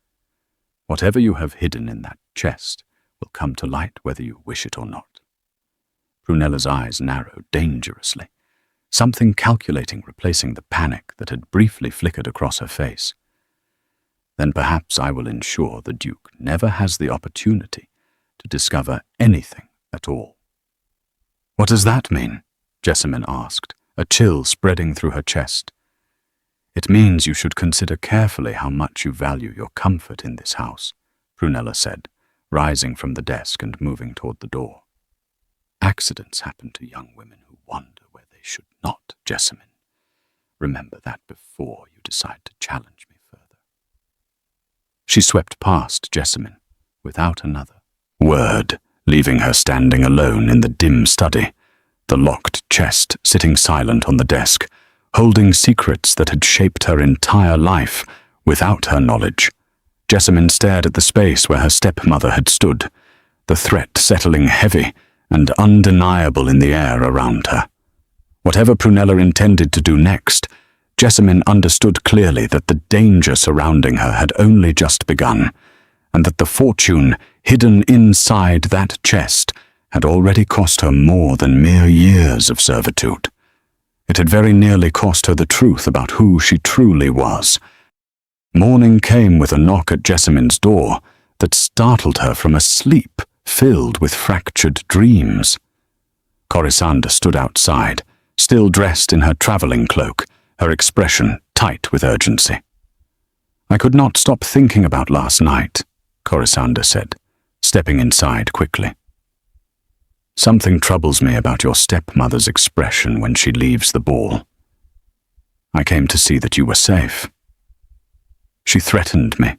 Speaker 1: Whatever you have hidden in that chest will come to light whether you wish it or not. Prunella's eyes narrowed dangerously, something calculating replacing the panic that had briefly flickered across her face. Then perhaps I will ensure the Duke never has the opportunity to discover anything at all. What does that mean? Jessamine asked, a chill spreading through her chest. It means you should consider carefully how much you value your comfort in this house, Prunella said, rising from the desk and moving toward the door. Accidents happen to young women who wander where they should not, Jessamine. Remember that before you decide to challenge me further. She swept past Jessamine without another word, leaving her standing alone in the dim study, the locked chest sitting silent on the desk, holding secrets that had shaped her entire life without her knowledge. Jessamine stared at the space where her stepmother had stood, the threat settling heavy and undeniable in the air around her. Whatever Prunella intended to do next, Jessamine understood clearly that the danger surrounding her had only just begun, and that the fortune hidden inside that chest had already cost her more than mere years of servitude. It had very nearly cost her the truth about who she truly was. Morning came with a knock at Jessamine's door that startled her from a sleep filled with fractured dreams. Corisanda stood outside, still dressed in her traveling cloak, her expression tight with urgency. "I could not stop thinking about last night," Corisanda said, stepping inside quickly. "Something troubles me about your stepmother's expression when she leaves the ball. I came to see that you were safe." "She threatened me,"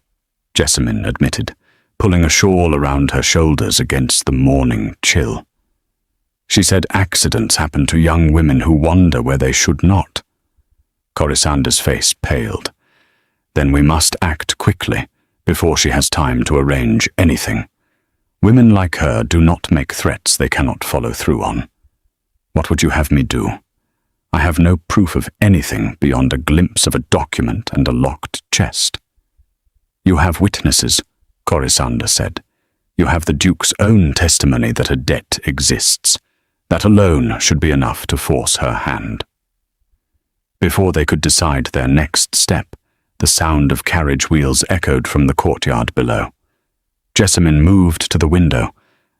Speaker 1: Jessamine admitted, pulling a shawl around her shoulders against the morning chill. "She said accidents happen to young women who wander where they should not." Corisanda's face paled. "Then we must act quickly, before she has time to arrange anything. Women like her do not make threats they cannot follow through on. What would you have me do? I have no proof of anything beyond a glimpse of a document and a locked chest." "You have witnesses," Corisanda said. "You have the Duke's own testimony that a debt exists. That alone should be enough to force her hand." Before they could decide their next step, the sound of carriage wheels echoed from the courtyard below. Jessamine moved to the window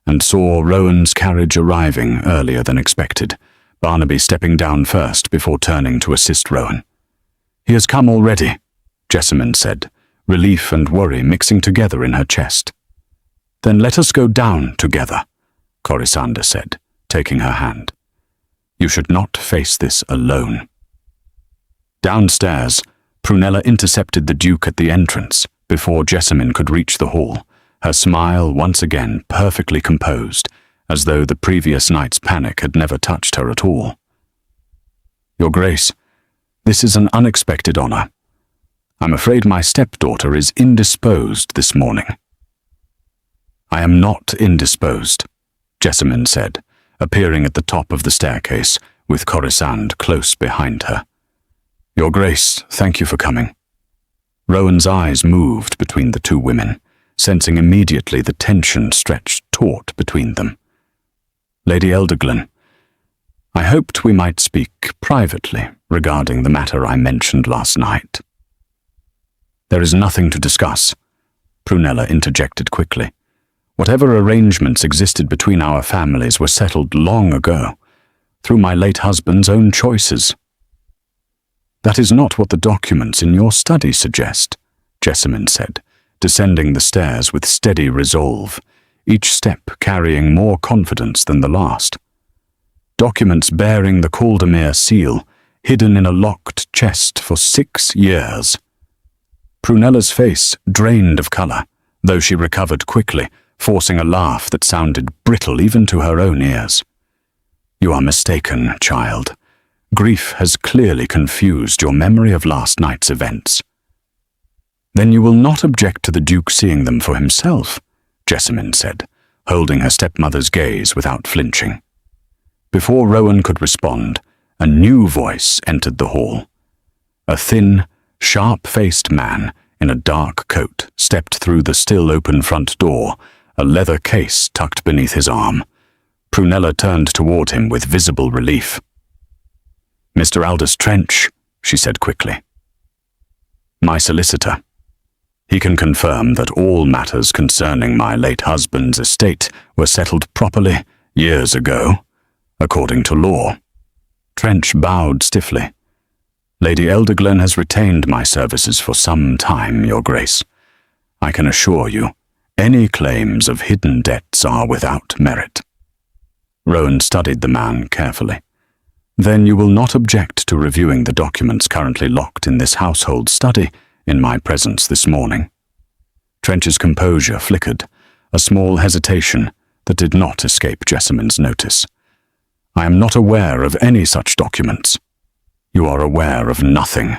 Speaker 1: and saw Rowan's carriage arriving earlier than expected, Barnaby stepping down first before turning to assist Rowan. "He has come already," Jessamine said, relief and worry mixing together in her chest. "Then let us go down together," Corisanda said, taking her hand. "You should not face this alone." Downstairs, Prunella intercepted the Duke at the entrance before Jessamine could reach the hall, her smile once again perfectly composed, as though the previous night's panic had never touched her at all. "Your Grace, this is an unexpected honor. I'm afraid my stepdaughter is indisposed this morning." "I am not indisposed," Jessamine said, appearing at the top of the staircase, with Corisande close behind her. "Your Grace, thank you for coming." Rowan's eyes moved between the two women, sensing immediately the tension stretched taut between them. "Lady Elderglin, I hoped we might speak privately regarding the matter I mentioned last night." "There is nothing to discuss," Prunella interjected quickly. "Whatever arrangements existed between our families were settled long ago, through my late husband's own choices." "That is not what the documents in your study suggest," Jessamine said, descending the stairs with steady resolve, each step carrying more confidence than the last. "Documents bearing the Caldemere seal, hidden in a locked chest for 6 years. Prunella's face drained of colour, though she recovered quickly, forcing a laugh that sounded brittle even to her own ears. "You are mistaken, child. Grief has clearly confused your memory of last night's events." "Then you will not object to the Duke seeing them for himself," Jessamine said, holding her stepmother's gaze without flinching. Before Rowan could respond, a new voice entered the hall. A thin, sharp-faced man in a dark coat stepped through the still-open front door, a leather case tucked beneath his arm. Prunella turned toward him with visible relief. "Mr. Aldous Trench," she said quickly. "My solicitor. He can confirm that all matters concerning my late husband's estate were settled properly years ago, according to law." Trench bowed stiffly. "Lady Elderglin has retained my services for some time, Your Grace. I can assure you, any claims of hidden debts are without merit." Rowan studied the man carefully. "Then you will not object to reviewing the documents currently locked in this household study in my presence this morning?" Trench's composure flickered, a small hesitation that did not escape Jessamine's notice. "I am not aware of any such documents." "You are aware of nothing,"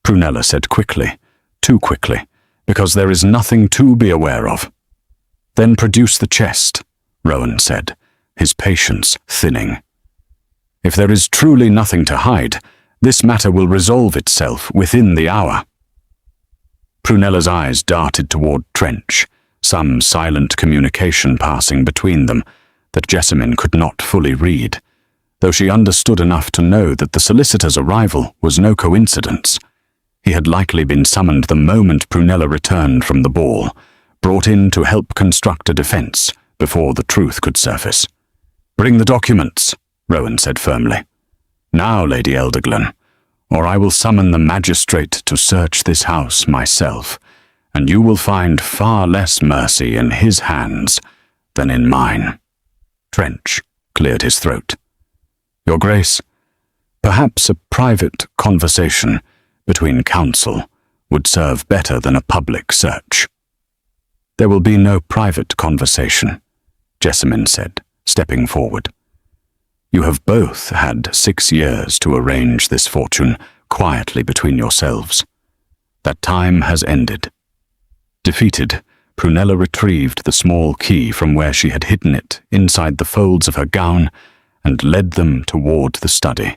Speaker 1: Prunella said quickly, too quickly, because there is nothing to be aware of. Then produce the chest, Rowan said, his patience thinning. If there is truly nothing to hide, this matter will resolve itself within the hour. Prunella's eyes darted toward Trench, some silent communication passing between them that Jessamine could not fully read, though she understood enough to know that the solicitor's arrival was no coincidence. He had likely been summoned the moment Prunella returned from the ball, brought in to help construct a defense before the truth could surface. "Bring the documents," Rowan said firmly. "Now, Lady Elderglen, or I will summon the magistrate to search this house myself, and you will find far less mercy in his hands than in mine." Trench cleared his throat. "Your Grace, perhaps a private conversation between counsel would serve better than a public search." "There will be no private conversation," Jessamine said, stepping forward. "You have both had 6 years to arrange this fortune quietly between yourselves. That time has ended." Defeated, Prunella retrieved the small key from where she had hidden it inside the folds of her gown and led them toward the study,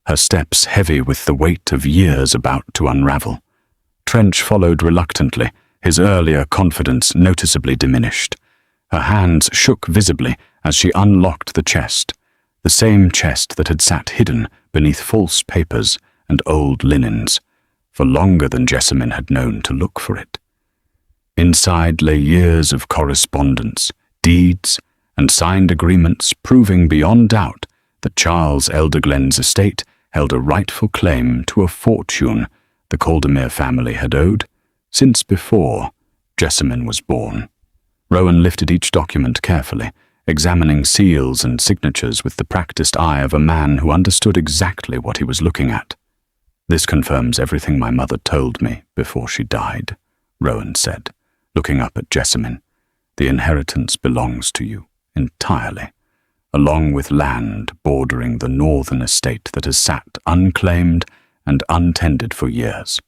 Speaker 1: her steps heavy with the weight of years about to unravel. Trench followed reluctantly, his earlier confidence noticeably diminished. Her hands shook visibly as she unlocked the chest, the same chest that had sat hidden beneath false papers and old linens, for longer than Jessamine had known to look for it. Inside lay years of correspondence, deeds, and signed agreements proving beyond doubt that Charles Elderglen's estate held a rightful claim to a fortune the Caldermere family had owed since before Jessamine was born. Rowan lifted each document carefully, examining seals and signatures with the practiced eye of a man who understood exactly what he was looking at. "This confirms everything my mother told me before she died," Rowan said, looking up at Jessamine. "The inheritance belongs to you entirely, along with land bordering the northern estate that has sat unclaimed and untended for years."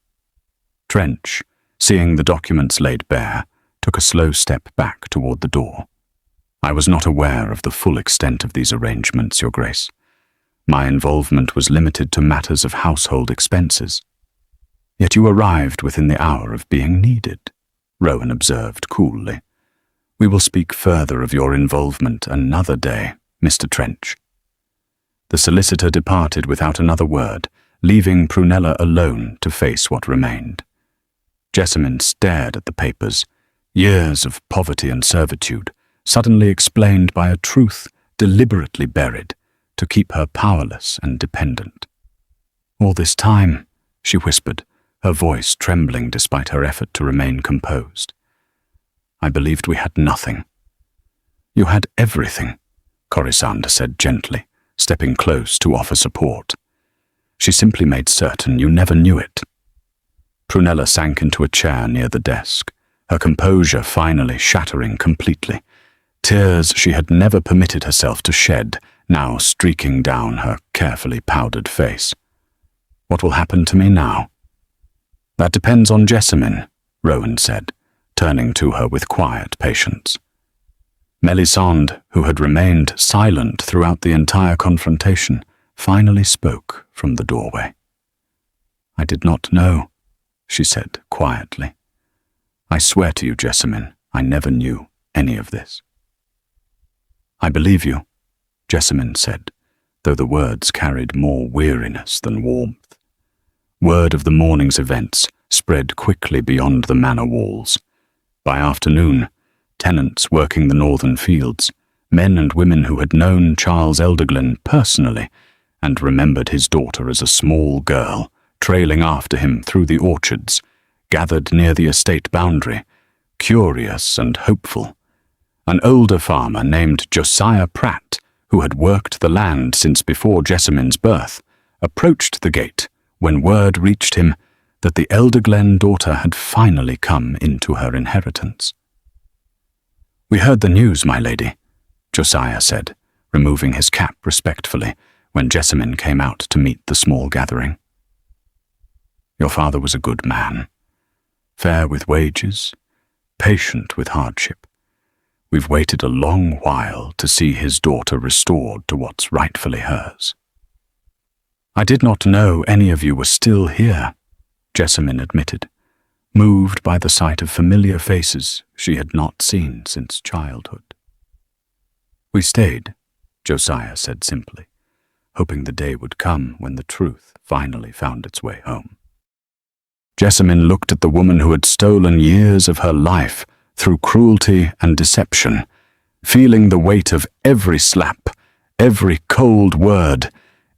Speaker 1: Trench, seeing the documents laid bare, took a slow step back toward the door. "I was not aware of the full extent of these arrangements, Your Grace. My involvement was limited to matters of household expenses. Yet you arrived within the hour of being needed," Rowan observed coolly. "We will speak further of your involvement another day, Mr. Trench." The solicitor departed without another word, leaving Prunella alone to face what remained. Jessamine stared at the papers, years of poverty and servitude, suddenly explained by a truth deliberately buried to keep her powerless and dependent. "All this time," she whispered, her voice trembling despite her effort to remain composed, "I believed we had nothing." "You had everything," Corisande said gently, stepping close to offer support. "She simply made certain you never knew it." Prunella sank into a chair near the desk, her composure finally shattering completely. Tears she had never permitted herself to shed now streaking down her carefully powdered face. "What will happen to me now?" "That depends on Jessamine," Rowan said, turning to her with quiet patience. Melisande, who had remained silent throughout the entire confrontation, finally spoke from the doorway. "I did not know," she said quietly. "I swear to you, Jessamine, I never knew any of this." "I believe you," Jessamine said, though the words carried more weariness than warmth. Word of the morning's events spread quickly beyond the manor walls. By afternoon, tenants working the northern fields, men and women who had known Charles Elderglen personally and remembered his daughter as a small girl, trailing after him through the orchards, gathered near the estate boundary, curious and hopeful. An older farmer named Josiah Pratt, who had worked the land since before Jessamine's birth, approached the gate when word reached him that the Elderglen daughter had finally come into her inheritance. "We heard the news, my lady," Josiah said, removing his cap respectfully when Jessamine came out to meet the small gathering. "Your father was a good man. fair with wages, patient with hardship. We've waited a long while to see his daughter restored to what's rightfully hers." "I did not know any of you were still here," Jessamine admitted, moved by the sight of familiar faces she had not seen since childhood. "We stayed," Josiah said simply, hoping the day would come when the truth finally found its way home. Jessamine looked at the woman who had stolen years of her life through cruelty and deception, feeling the weight of every slap, every cold word,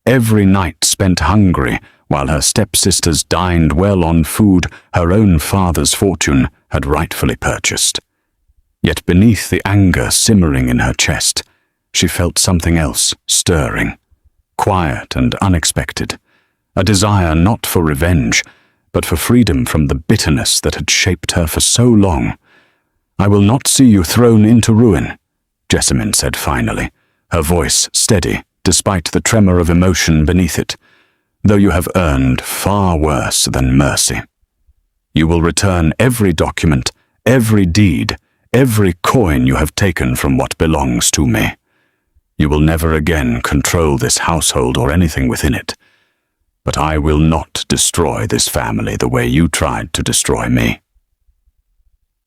Speaker 1: every night spent hungry while her stepsisters dined well on food her own father's fortune had rightfully purchased. Yet beneath the anger simmering in her chest, she felt something else stirring, quiet and unexpected, a desire not for revenge, but for freedom from the bitterness that had shaped her for so long. "I will not see you thrown into ruin," Jessamine said finally, her voice steady despite the tremor of emotion beneath it, "though you have earned far worse than mercy. You will return every document, every deed, every coin you have taken from what belongs to me. You will never again control this household or anything within it. But I will not destroy this family the way you tried to destroy me."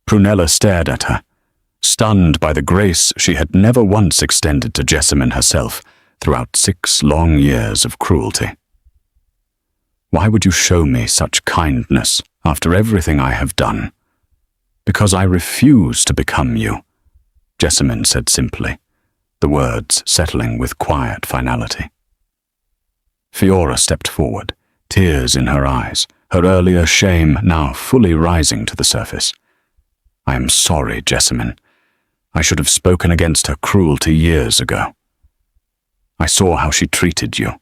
Speaker 1: Prunella stared at her, stunned by the grace she had never once extended to Jessamine herself throughout 6 long years of cruelty. "Why would you show me such kindness after everything I have done?" "Because I refuse to become you," Jessamine said simply, the words settling with quiet finality. Fiora stepped forward, tears in her eyes, her earlier shame now fully rising to the surface. "I am sorry, Jessamine. I should have spoken against her cruelty years ago. I saw how she treated you,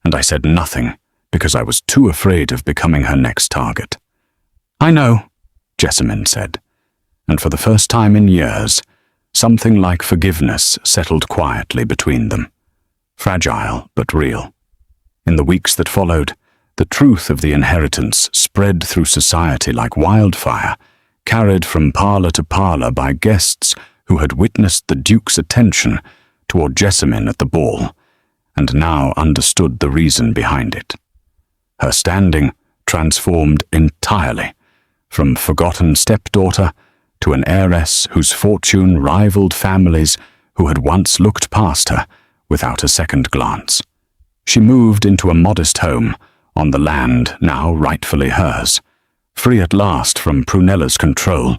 Speaker 1: and I said nothing because I was too afraid of becoming her next target." "I know," Jessamine said, and for the first time in years, something like forgiveness settled quietly between them, fragile but real. In the weeks that followed, the truth of the inheritance spread through society like wildfire, carried from parlor to parlor by guests who had witnessed the Duke's attention toward Jessamine at the ball, and now understood the reason behind it. Her standing transformed entirely, from forgotten stepdaughter to an heiress whose fortune rivaled families who had once looked past her without a second glance. She moved into a modest home on the land now rightfully hers. Free at last from Prunella's control,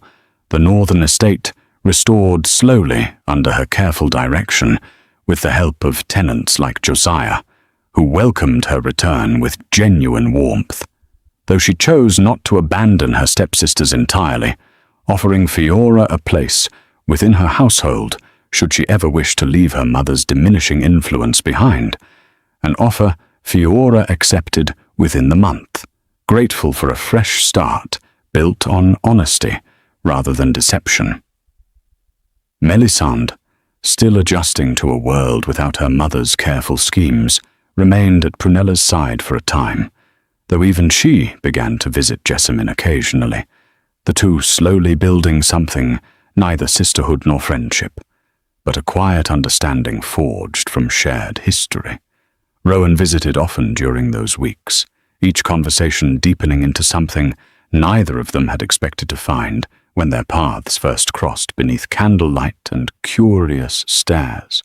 Speaker 1: the northern estate restored slowly under her careful direction with the help of tenants like Josiah, who welcomed her return with genuine warmth. Though she chose not to abandon her stepsisters entirely, offering Fiora a place within her household should she ever wish to leave her mother's diminishing influence behind, an offer Fiora accepted within the month, grateful for a fresh start built on honesty rather than deception. Melisande, still adjusting to a world without her mother's careful schemes, remained at Prunella's side for a time, though even she began to visit Jessamine occasionally, the two slowly building something neither sisterhood nor friendship, but a quiet understanding forged from shared history. Rowan visited often during those weeks, each conversation deepening into something neither of them had expected to find when their paths first crossed beneath candlelight and curious stares.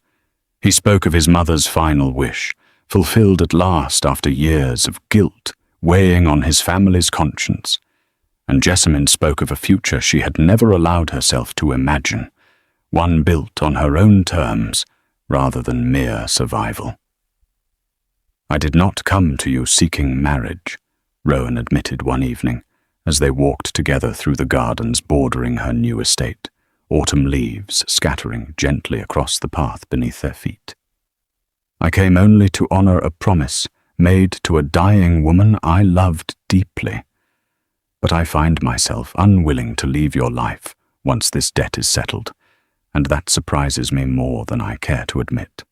Speaker 1: He spoke of his mother's final wish, fulfilled at last after years of guilt weighing on his family's conscience, and Jessamine spoke of a future she had never allowed herself to imagine, one built on her own terms rather than mere survival. "I did not come to you seeking marriage," Rowan admitted one evening, as they walked together through the gardens bordering her new estate, autumn leaves scattering gently across the path beneath their feet. "I came only to honor a promise made to a dying woman I loved deeply. But I find myself unwilling to leave your life once this debt is settled, and that surprises me more than I care to admit."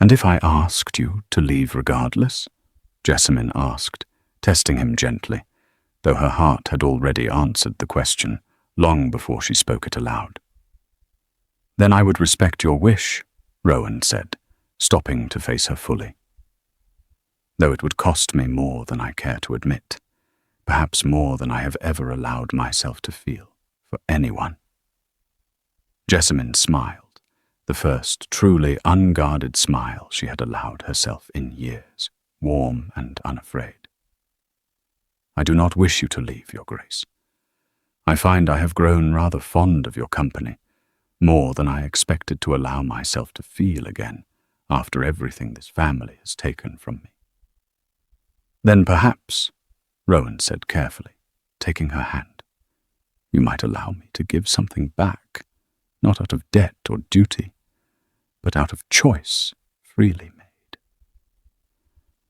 Speaker 1: "And if I asked you to leave regardless?" Jessamine asked, testing him gently, though her heart had already answered the question long before she spoke it aloud. "Then I would respect your wish," Rowan said, stopping to face her fully. "Though it would cost me more than I care to admit, perhaps more than I have ever allowed myself to feel for anyone." Jessamine smiled, the first truly unguarded smile she had allowed herself in years, warm and unafraid. "I do not wish you to leave, Your Grace. I find I have grown rather fond of your company, more than I expected to allow myself to feel again after everything this family has taken from me." "Then perhaps," Rowan said carefully, taking her hand, "you might allow me to give something back, not out of debt or duty, but out of choice freely made."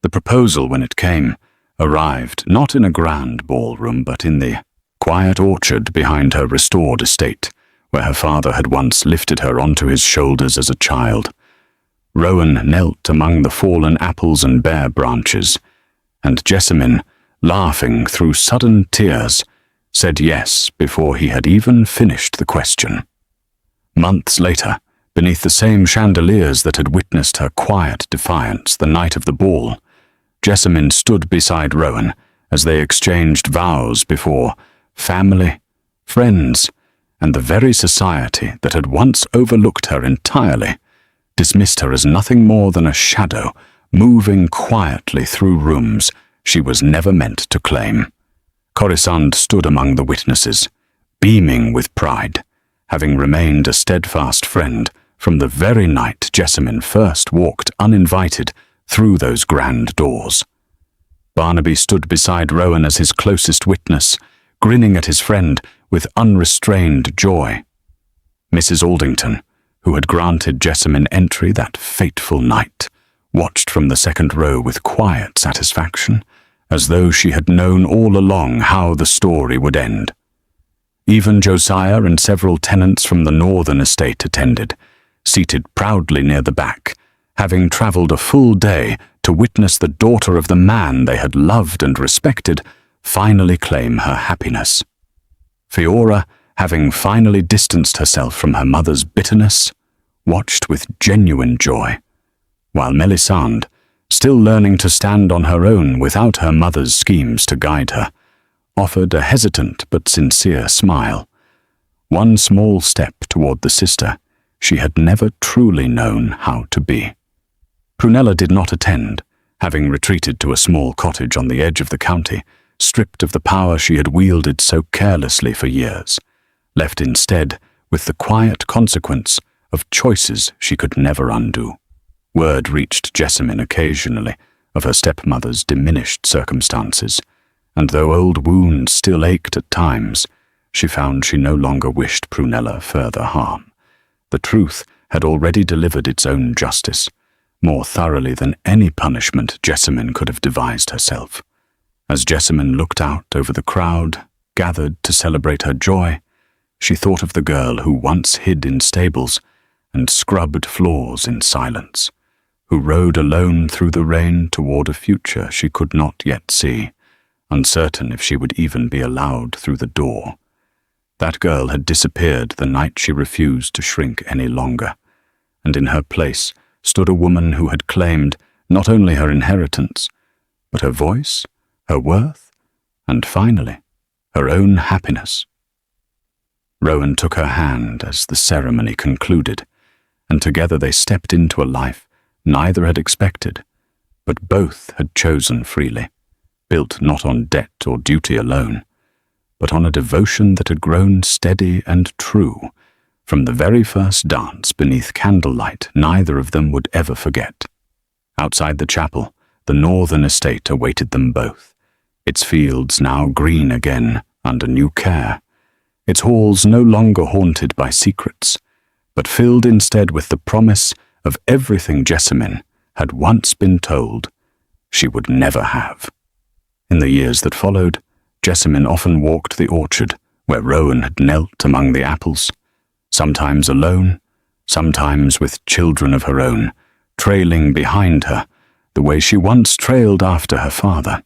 Speaker 1: The proposal, when it came, arrived not in a grand ballroom, but in the quiet orchard behind her restored estate, where her father had once lifted her onto his shoulders as a child. Rowan knelt among the fallen apples and bare branches, and Jessamine, laughing through sudden tears, said yes before he had even finished the question. Months later, beneath the same chandeliers that had witnessed her quiet defiance the night of the ball, Jessamine stood beside Rowan as they exchanged vows before family, friends, and the very society that had once overlooked her entirely, dismissed her as nothing more than a shadow moving quietly through rooms she was never meant to claim. Corisande stood among the witnesses, beaming with pride, having remained a steadfast friend from the very night Jessamine first walked uninvited through those grand doors. Barnaby stood beside Rowan as his closest witness, grinning at his friend with unrestrained joy. Mrs. Aldington, who had granted Jessamine entry that fateful night, watched from the second row with quiet satisfaction, as though she had known all along how the story would end. Even Josiah and several tenants from the northern estate attended, seated proudly near the back, having travelled a full day to witness the daughter of the man they had loved and respected finally claim her happiness. Fiora, having finally distanced herself from her mother's bitterness, watched with genuine joy, while Melisande, still learning to stand on her own without her mother's schemes to guide her, offered a hesitant but sincere smile, one small step toward the sister she had never truly known how to be. Prunella did not attend, having retreated to a small cottage on the edge of the county, stripped of the power she had wielded so carelessly for years, left instead with the quiet consequence of choices she could never undo. Word reached Jessamine occasionally of her stepmother's diminished circumstances, and though old wounds still ached at times, she found she no longer wished Prunella further harm. The truth had already delivered its own justice, more thoroughly than any punishment Jessamine could have devised herself. As Jessamine looked out over the crowd gathered to celebrate her joy, she thought of the girl who once hid in stables and scrubbed floors in silence, who rode alone through the rain toward a future she could not yet see, uncertain if she would even be allowed through the door. That girl had disappeared the night she refused to shrink any longer, and in her place stood a woman who had claimed not only her inheritance, but her voice, her worth, and finally, her own happiness. Rowan took her hand as the ceremony concluded, and together they stepped into a life neither had expected, but both had chosen freely, built not on debt or duty alone, but on a devotion that had grown steady and true from the very first dance beneath candlelight neither of them would ever forget. Outside the chapel, the northern estate awaited them both, its fields now green again under new care, its halls no longer haunted by secrets, but filled instead with the promise of everything Jessamine had once been told she would never have. In the years that followed, Jessamine often walked the orchard where Rowan had knelt among the apples, sometimes alone, sometimes with children of her own, trailing behind her the way she once trailed after her father.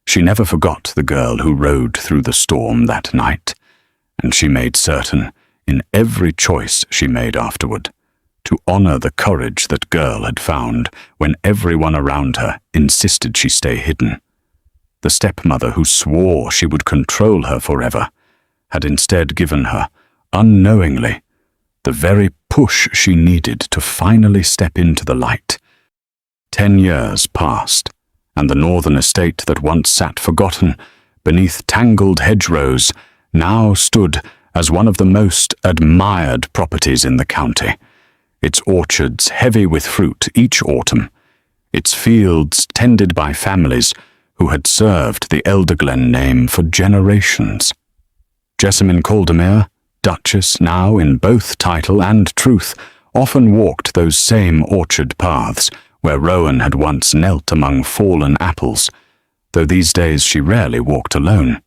Speaker 1: She never forgot the girl who rode through the storm that night, and she made certain, in every choice she made afterward, to honor the courage that girl had found when everyone around her insisted she stay hidden. The stepmother who swore she would control her forever had instead given her, unknowingly, the very push she needed to finally step into the light. 10 years passed, and the northern estate that once sat forgotten beneath tangled hedgerows now stood as one of the most admired properties in the county, its orchards heavy with fruit each autumn, its fields tended by families who had served the Elderglen name for generations. Jessamine Caldermere, Duchess now in both title and truth, often walked those same orchard paths where Rowan had once knelt among fallen apples, though these days she rarely walked alone.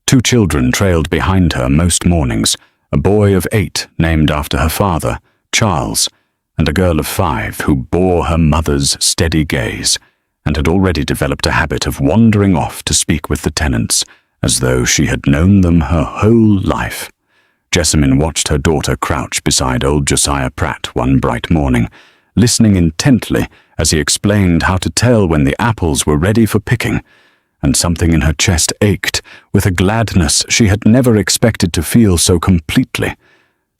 Speaker 1: 2 children trailed behind her most mornings, a boy of 8 named after her father, Charles, and a girl of 5 who bore her mother's steady gaze and had already developed a habit of wandering off to speak with the tenants as though she had known them her whole life. Jessamine watched her daughter crouch beside old Josiah Pratt one bright morning, listening intently as he explained how to tell when the apples were ready for picking, and something in her chest ached with a gladness she had never expected to feel so completely.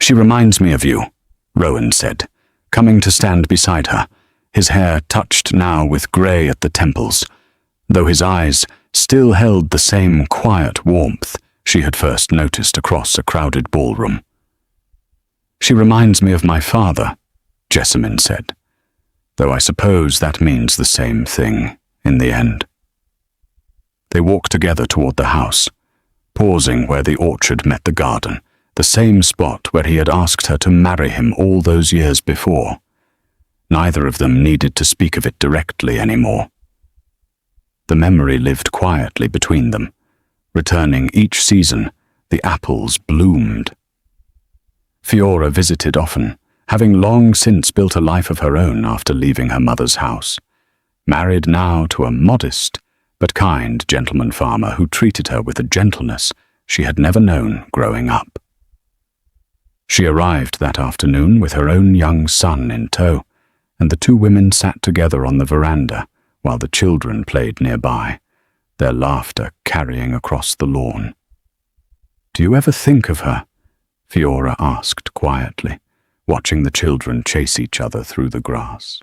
Speaker 1: "She reminds me of you," Rowan said, coming to stand beside her, his hair touched now with grey at the temples, though his eyes still held the same quiet warmth she had first noticed across a crowded ballroom. "She reminds me of my father," Jessamine said, "though I suppose that means the same thing in the end." They walked together toward the house, pausing where the orchard met the garden, the same spot where he had asked her to marry him all those years before. Neither of them needed to speak of it directly anymore. The memory lived quietly between them. Returning each season, the apples bloomed. Fiora visited often, having long since built a life of her own after leaving her mother's house, married now to a modest but kind gentleman farmer who treated her with a gentleness she had never known growing up. She arrived that afternoon with her own young son in tow, and the 2 women sat together on the veranda while the children played nearby, their laughter carrying across the lawn. "Do you ever think of her?" Fiora asked quietly, watching the children chase each other through the grass.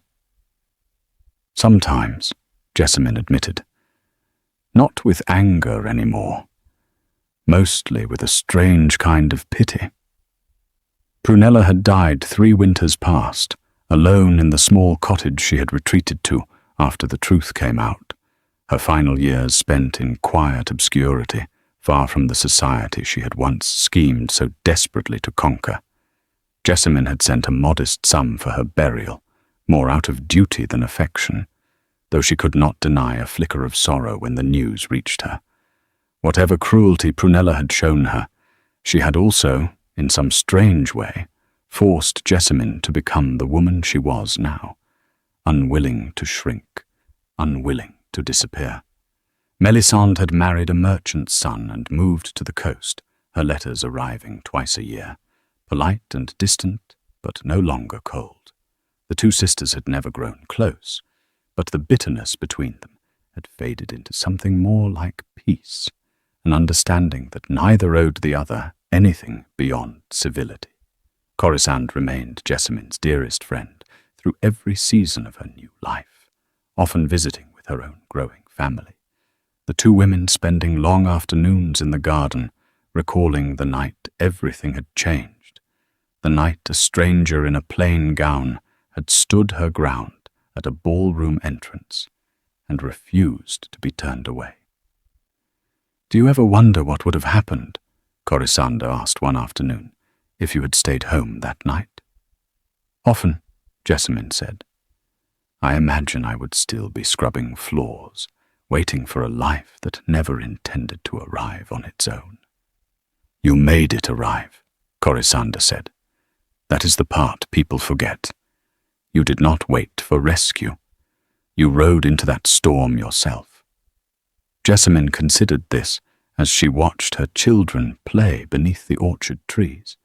Speaker 1: "Sometimes," Jessamine admitted. "Not with anger anymore. Mostly with a strange kind of pity. Prunella had died 3 winters past, alone in the small cottage she had retreated to after the truth came out, her final years spent in quiet obscurity, far from the society she had once schemed so desperately to conquer. Jessamine had sent a modest sum for her burial, more out of duty than affection, though she could not deny a flicker of sorrow when the news reached her. Whatever cruelty Prunella had shown her, she had also, in some strange way, forced Jessamine to become the woman she was now, unwilling to shrink, unwilling to disappear. Melisande had married a merchant's son and moved to the coast, her letters arriving twice a year, polite and distant, but no longer cold. The 2 sisters had never grown close, but the bitterness between them had faded into something more like peace, an understanding that neither owed the other anything beyond civility. Corisande remained Jessamine's dearest friend through every season of her new life, often visiting with her own growing family, the 2 women spending long afternoons in the garden, recalling the night everything had changed, the night a stranger in a plain gown had stood her ground at a ballroom entrance and refused to be turned away. "Do you ever wonder what would have happened," Corisande asked one afternoon, "if you had stayed home that night?" "Often," Jessamine said. "I imagine I would still be scrubbing floors, waiting for a life that never intended to arrive on its own." "You made it arrive," Corisande said. "That is the part people forget. You did not wait for rescue. You rode into that storm yourself." Jessamine considered this as she watched her children play beneath the orchard trees,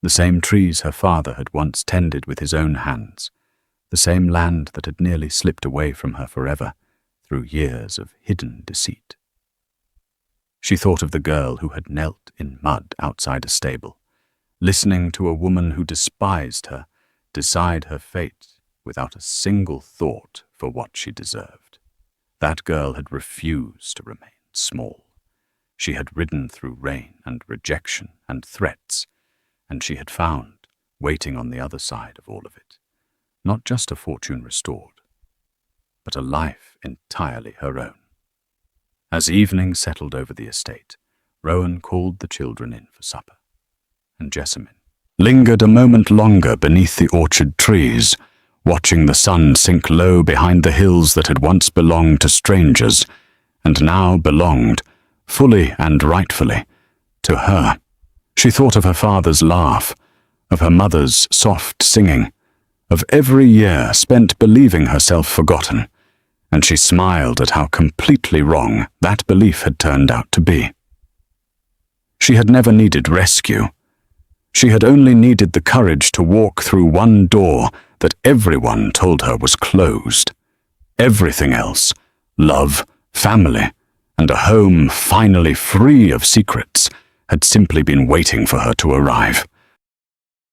Speaker 1: the same trees her father had once tended with his own hands, the same land that had nearly slipped away from her forever through years of hidden deceit. She thought of the girl who had knelt in mud outside a stable, listening to a woman who despised her decide her fate without a single thought for what she deserved. That girl had refused to remain small. She had ridden through rain and rejection and threats, and she had found, waiting on the other side of all of it, not just a fortune restored, but a life entirely her own. As evening settled over the estate, Rowan called the children in for supper, and Jessamine lingered a moment longer beneath the orchard trees, watching the sun sink low behind the hills that had once belonged to strangers, and now belonged, fully and rightfully, to her. She thought of her father's laugh, of her mother's soft singing, of every year spent believing herself forgotten, and she smiled at how completely wrong that belief had turned out to be. She had never needed rescue. She had only needed the courage to walk through one door that everyone told her was closed. Everything else, love, family, and a home finally free of secrets, had simply been waiting for her to arrive.